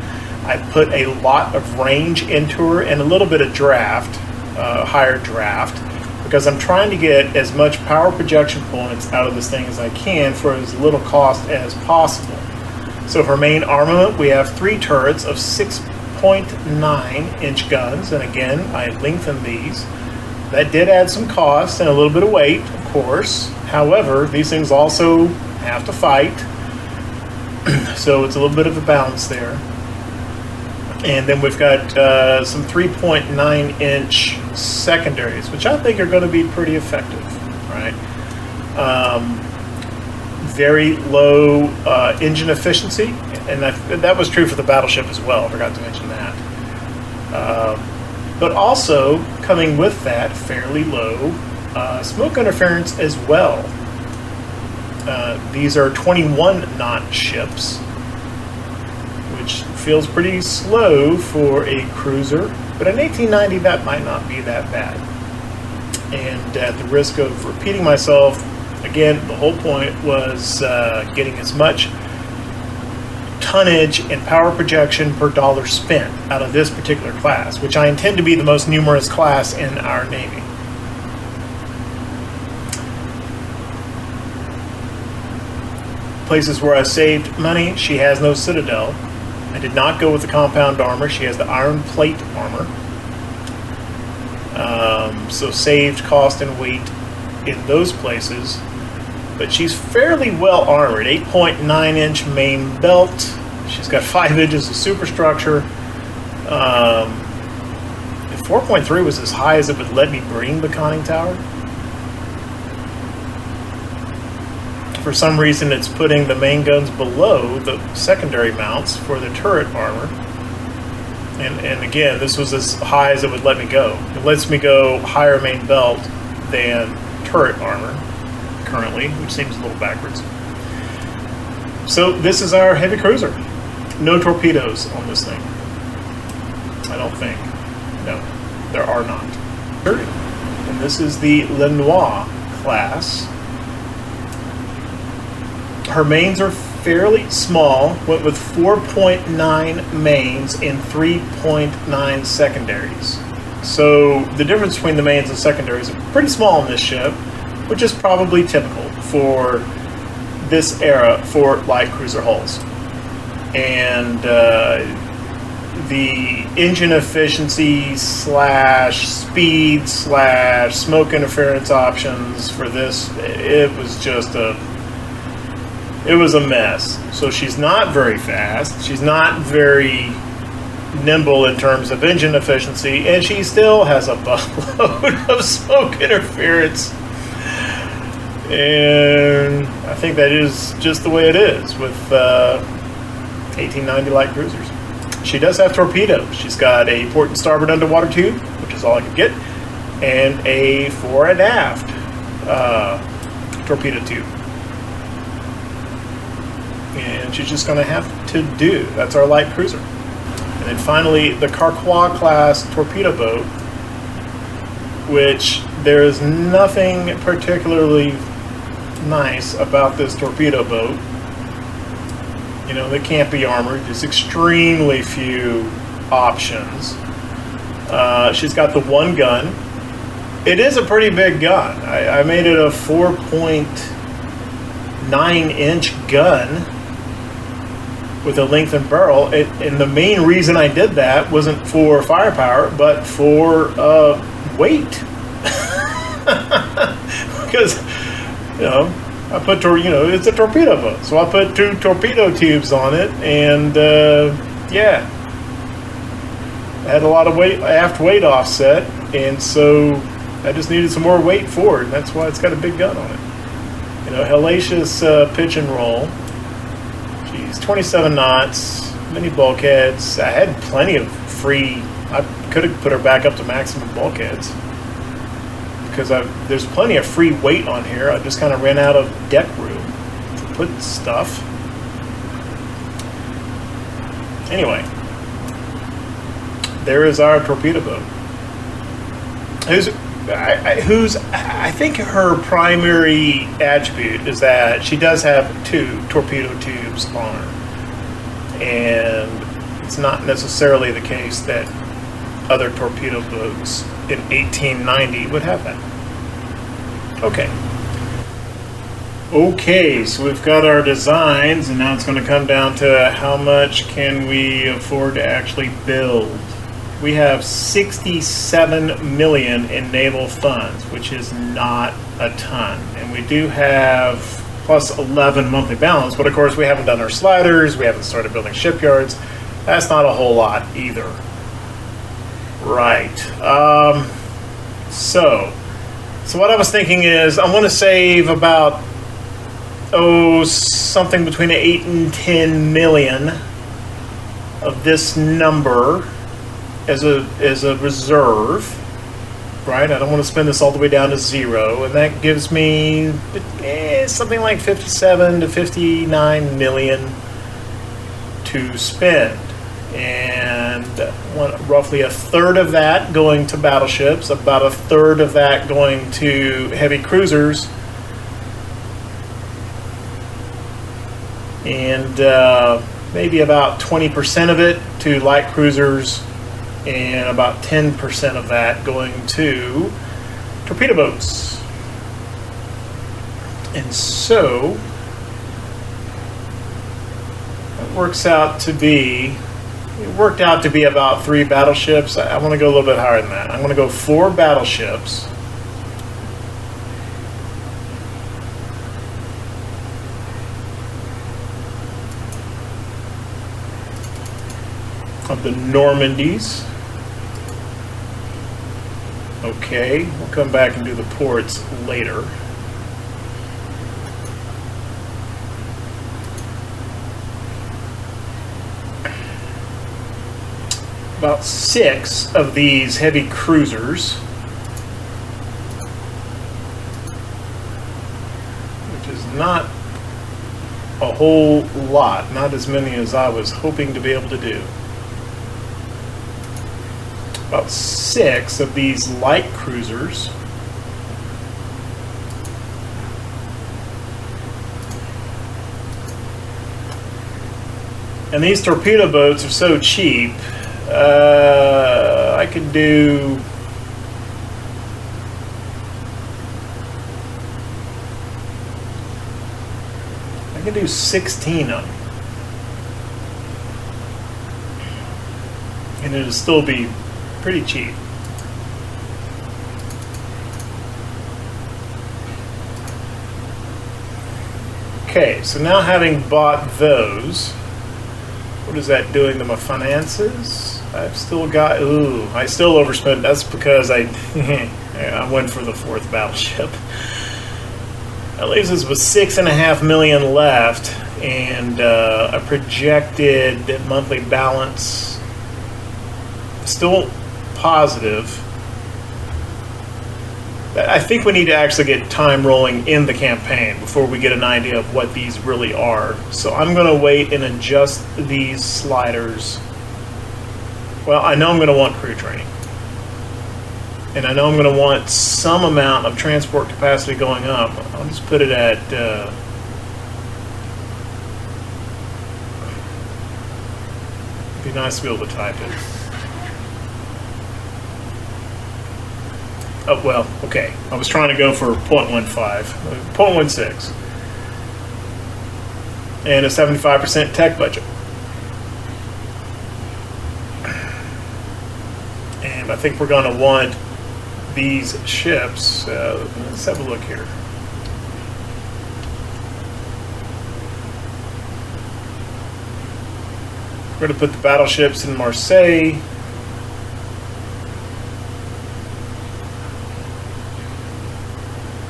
Speaker 1: I put a lot of range into her and a little bit of draft, higher draft, because I'm trying to get as much power projection points out of this thing as I can for as little cost as possible. So for main armament, we have 3 turrets of 6.9 inch guns, and again, I lengthened these. That did add some cost and a little bit of weight, of course. However, these things also have to fight, so it's a little bit of a balance there. And then we've got some 3.9 inch secondaries, which I think are going to be pretty effective, right? Very low engine efficiency, and that was true for the battleship as well. I forgot to mention that. But also, coming with that, fairly low smoke interference as well. These are 21 knot ships, which feels pretty slow for a cruiser, but in 1890 that might not be that bad. And at the risk of repeating myself, again, the whole point was getting as much tonnage and power projection per dollar spent out of this particular class, which I intend to be the most numerous class in our Navy. Places where I saved money, she has no citadel. I did not go with the compound armor. She has the iron plate armor. So saved cost and weight in those places. But she's fairly well armored. 8.9 inch main belt. She's got 5 inches of superstructure. If 4.3 was as high as it would let me bring the conning tower, for some reason it's putting the main guns below the secondary mounts for the turret armor. And again, this was as high as it would let me go. It lets me go higher main belt than turret armor currently, which seems a little backwards. So this is our heavy cruiser. No torpedoes on this thing, I don't think. No, there are not. And this is the Linois-class. Her mains are fairly small, went with 4.9 mains and 3.9 secondaries. So the difference between the mains and secondaries are pretty small on this ship, which is probably typical for this era for light cruiser hulls. And the engine efficiency / speed / smoke interference options for this, it was just it was a mess. So she's not very fast, she's not very nimble in terms of engine efficiency, and she still has a buttload of smoke interference. And I think that is just the way it is with 1890 light cruisers. She does have torpedoes. She's got a port and starboard underwater tube, which is all I could get, and a fore and aft torpedo tube. And she's just going to have to do. That's our light cruiser. And then finally, the Carquois-class torpedo boat, which there is nothing particularly nice about this torpedo boat. You know, they can't be armored. There's extremely few options. She's got the one gun. It is a pretty big gun. I made it a 4.9 inch gun with a lengthened barrel. And the main reason I did that wasn't for firepower, but for weight. Because, you know, I put, it's a torpedo boat, so I put 2 torpedo tubes on it, and yeah, I had a lot of aft weight offset, and so I just needed some more weight forward, and that's why it's got a big gun on it. You know, hellacious pitch and roll. Geez, 27 knots, many bulkheads. I had plenty of free. I could have put her back up to maximum bulkheads, because there's plenty of free weight on here. I just kind of ran out of deck room to put stuff. Anyway, there is our torpedo boat. I think her primary attribute is that she does have 2 torpedo tubes on her, and it's not necessarily the case that other torpedo boats in 1890 would have that. Okay, so we've got our designs, and now it's going to come down to how much can we afford to actually build. We have 67 million in naval funds, which is not a ton. And we do have plus 11 monthly balance, but of course we haven't done our sliders, we haven't started building shipyards. That's not a whole lot either. Right. So what I was thinking is I want to save about something between 8 and 10 million of this number as a reserve, right? I don't want to spend this all the way down to 0, and that gives me something like 57 to 59 million to spend, and roughly a third of that going to battleships, about a third of that going to heavy cruisers, and maybe about 20% of it to light cruisers, and about 10% of that going to torpedo boats. And so it worked out to be about 3 battleships. I want to go a little bit higher than that. I'm going to go 4 battleships. Of the Normandies. Okay, we'll come back and do the ports later. About 6 of these heavy cruisers, which is not a whole lot, not as many as I was hoping to be able to do. About 6 of these light cruisers. And these torpedo boats are so cheap, I could do I can do 16 of them. And it'll still be pretty cheap. Okay, so now having bought those, what is that doing to my finances? I've still got, I still overspent. That's because I went for the 4th battleship. That leaves us with 6.5 million left, and a projected monthly balance still positive. I think we need to actually get time rolling in the campaign before we get an idea of what these really are. So I'm going to wait and adjust these sliders. Well, I know I'm going to want crew training. And I know I'm going to want some amount of transport capacity going up. I'll just put it at it'd be nice to be able to type it. Oh, well, okay. I was trying to go for 0.15, 0.16. And a 75% tech budget. And I think we're going to want these ships. Let's have a look here. We're going to put the battleships in Marseille.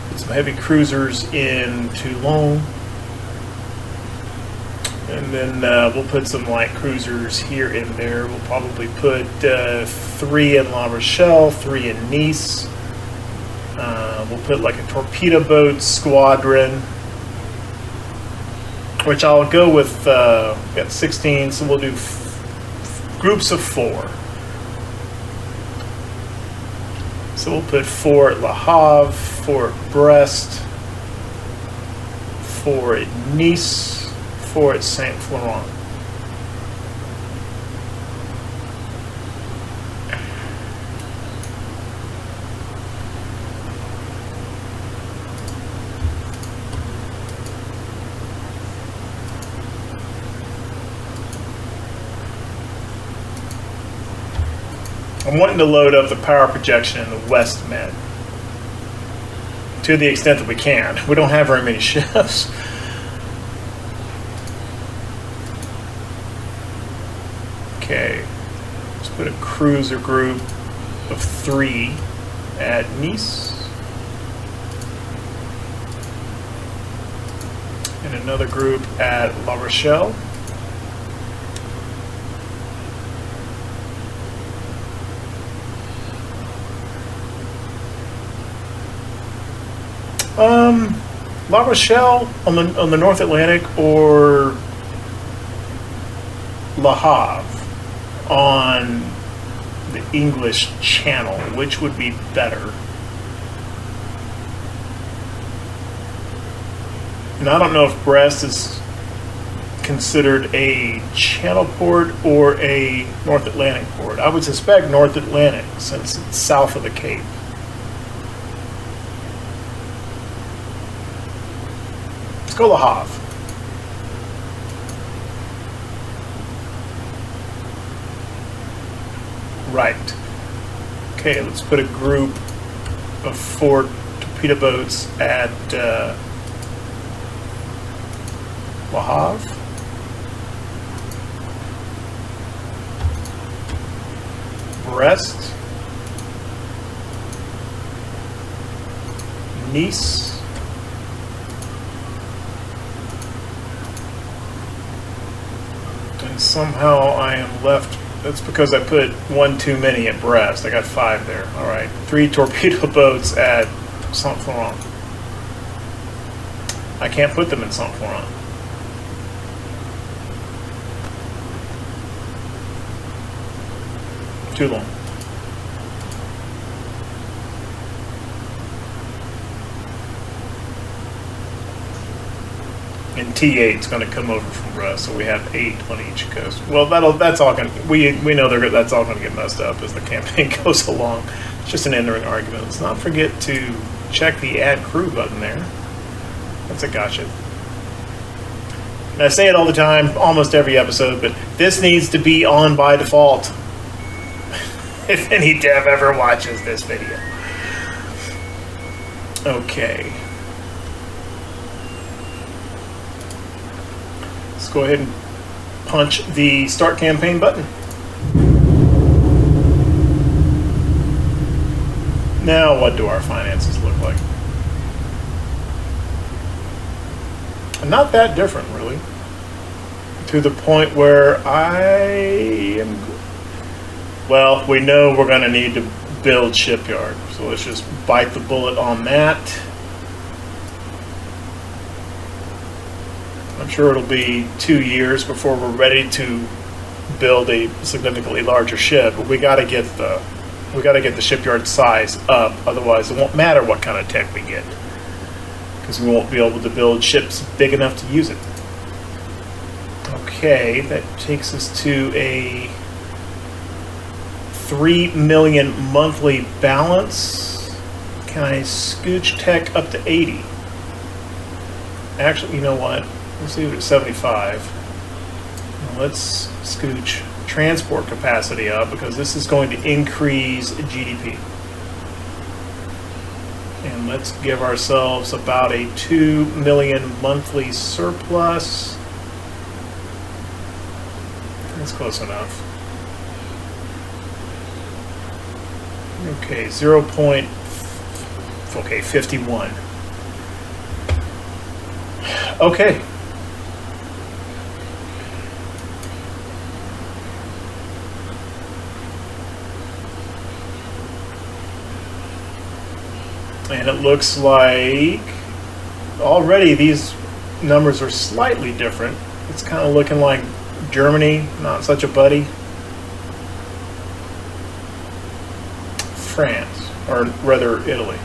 Speaker 1: Put some heavy cruisers in Toulon. And then we'll put some light cruisers here and there. We'll probably put 3 in La Rochelle, 3 in Nice. We'll put like a torpedo boat squadron. which I'll go with, got 16, so we'll do groups of 4. So we'll put 4 at Le Havre, 4 at Brest, 4 at Nice, 4 at Saint Florent. I'm wanting to load up the power projection in the West Med to the extent that we can. We don't have very many ships. Okay, let's put a cruiser group of 3 at Nice. And another group at La Rochelle. La Rochelle on the North Atlantic or Le Havre on the English Channel, which would be better? And I don't know if Brest is considered a channel port or a North Atlantic port. I would suspect North Atlantic since it's south of the Cape. Let's go Le Havre. Right. Okay, let's put a group of 4 torpedo boats at Le Havre. Brest. Nice. And somehow I am left. That's because I put 1 too many at Brest. I got 5 there. All right. 3 torpedo boats at Saint Florent. I can't put them in Saint Florent. Toulon. And T8 is going to come over from Brest, so we have 8 on each coast. Well, that's all going. We know that's all going to get messed up as the campaign goes along. It's just an entering argument. Let's not forget to check the Add Crew button there. That's a gotcha. And I say it all the time, almost every episode, but this needs to be on by default. If any dev ever watches this video. Okay. Let's go ahead and punch the Start Campaign button. Now, what do our finances look like? Not that different, really. To the point where I am... Well, we know we're going to need to build shipyard, so let's just bite the bullet on that. I'm sure it'll be 2 years before we're ready to build a significantly larger ship, but we got to get the shipyard size up. Otherwise, it won't matter what kind of tech we get, because we won't be able to build ships big enough to use it. Okay, that takes us to a 3 million monthly balance. Can I scooch tech up to 80? Actually, you know what? Let's leave it at 75. Now let's scooch transport capacity up, because this is going to increase GDP. And let's give ourselves about a 2 million monthly surplus. That's close enough. Okay, 51. Okay. And it looks like already these numbers are slightly different. It's kind of looking like Germany, not such a buddy. France, or rather Italy.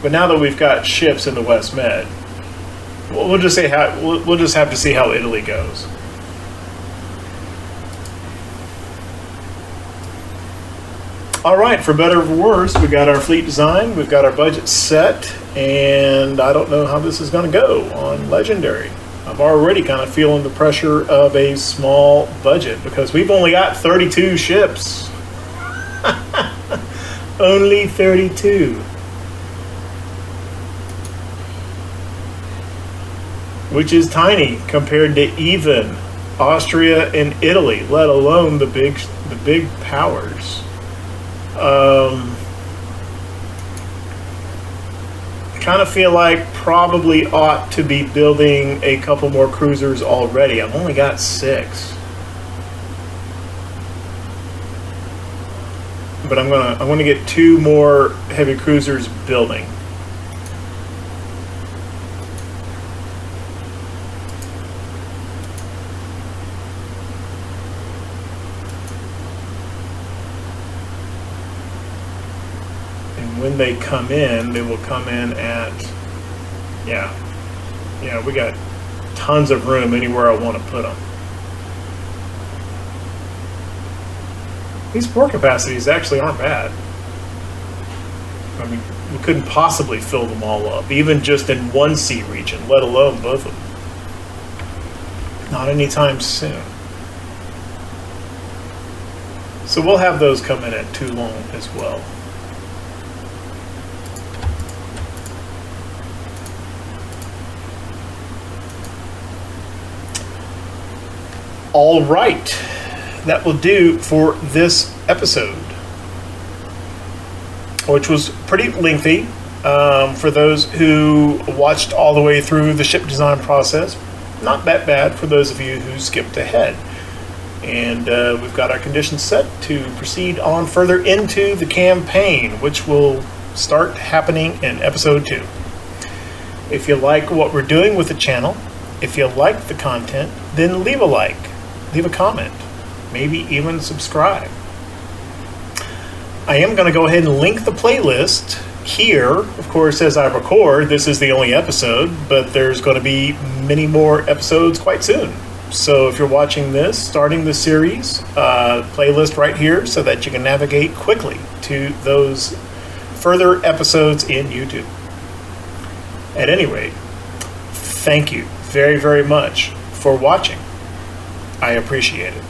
Speaker 1: But now that we've got ships in the West Med, we'll just have to see how Italy goes. All right, for better or for worse, we got our fleet design, we've got our budget set, and I don't know how this is going to go on Legendary. I'm already kind of feeling the pressure of a small budget because we've only got 32 ships. Only 32. Which is tiny compared to even Austria and Italy, let alone the big powers. Kind of feel like probably ought to be building a couple more cruisers already. I've only got 6. But I'm gonna get 2 more heavy cruisers building. And when they come in, they will come in at, yeah, we got tons of room anywhere I want to put them. These port capacities actually aren't bad. I mean, we couldn't possibly fill them all up, even just in one sea region, let alone both of them. Not anytime soon. So we'll have those come in at Toulon as well. All right. That will do for this episode, which was pretty lengthy for those who watched all the way through the ship design process. Not that bad for those of you who skipped ahead. And we've got our conditions set to proceed on further into the campaign, which will start happening in episode 2. If you like what we're doing with the channel, if you like the content, then leave a like, leave a comment. Maybe even subscribe. I am going to go ahead and link the playlist here. Of course, as I record, this is the only episode, but there's going to be many more episodes quite soon. So if you're watching this, starting the series, playlist right here so that you can navigate quickly to those further episodes in YouTube. At any rate, thank you very, very much for watching. I appreciate it.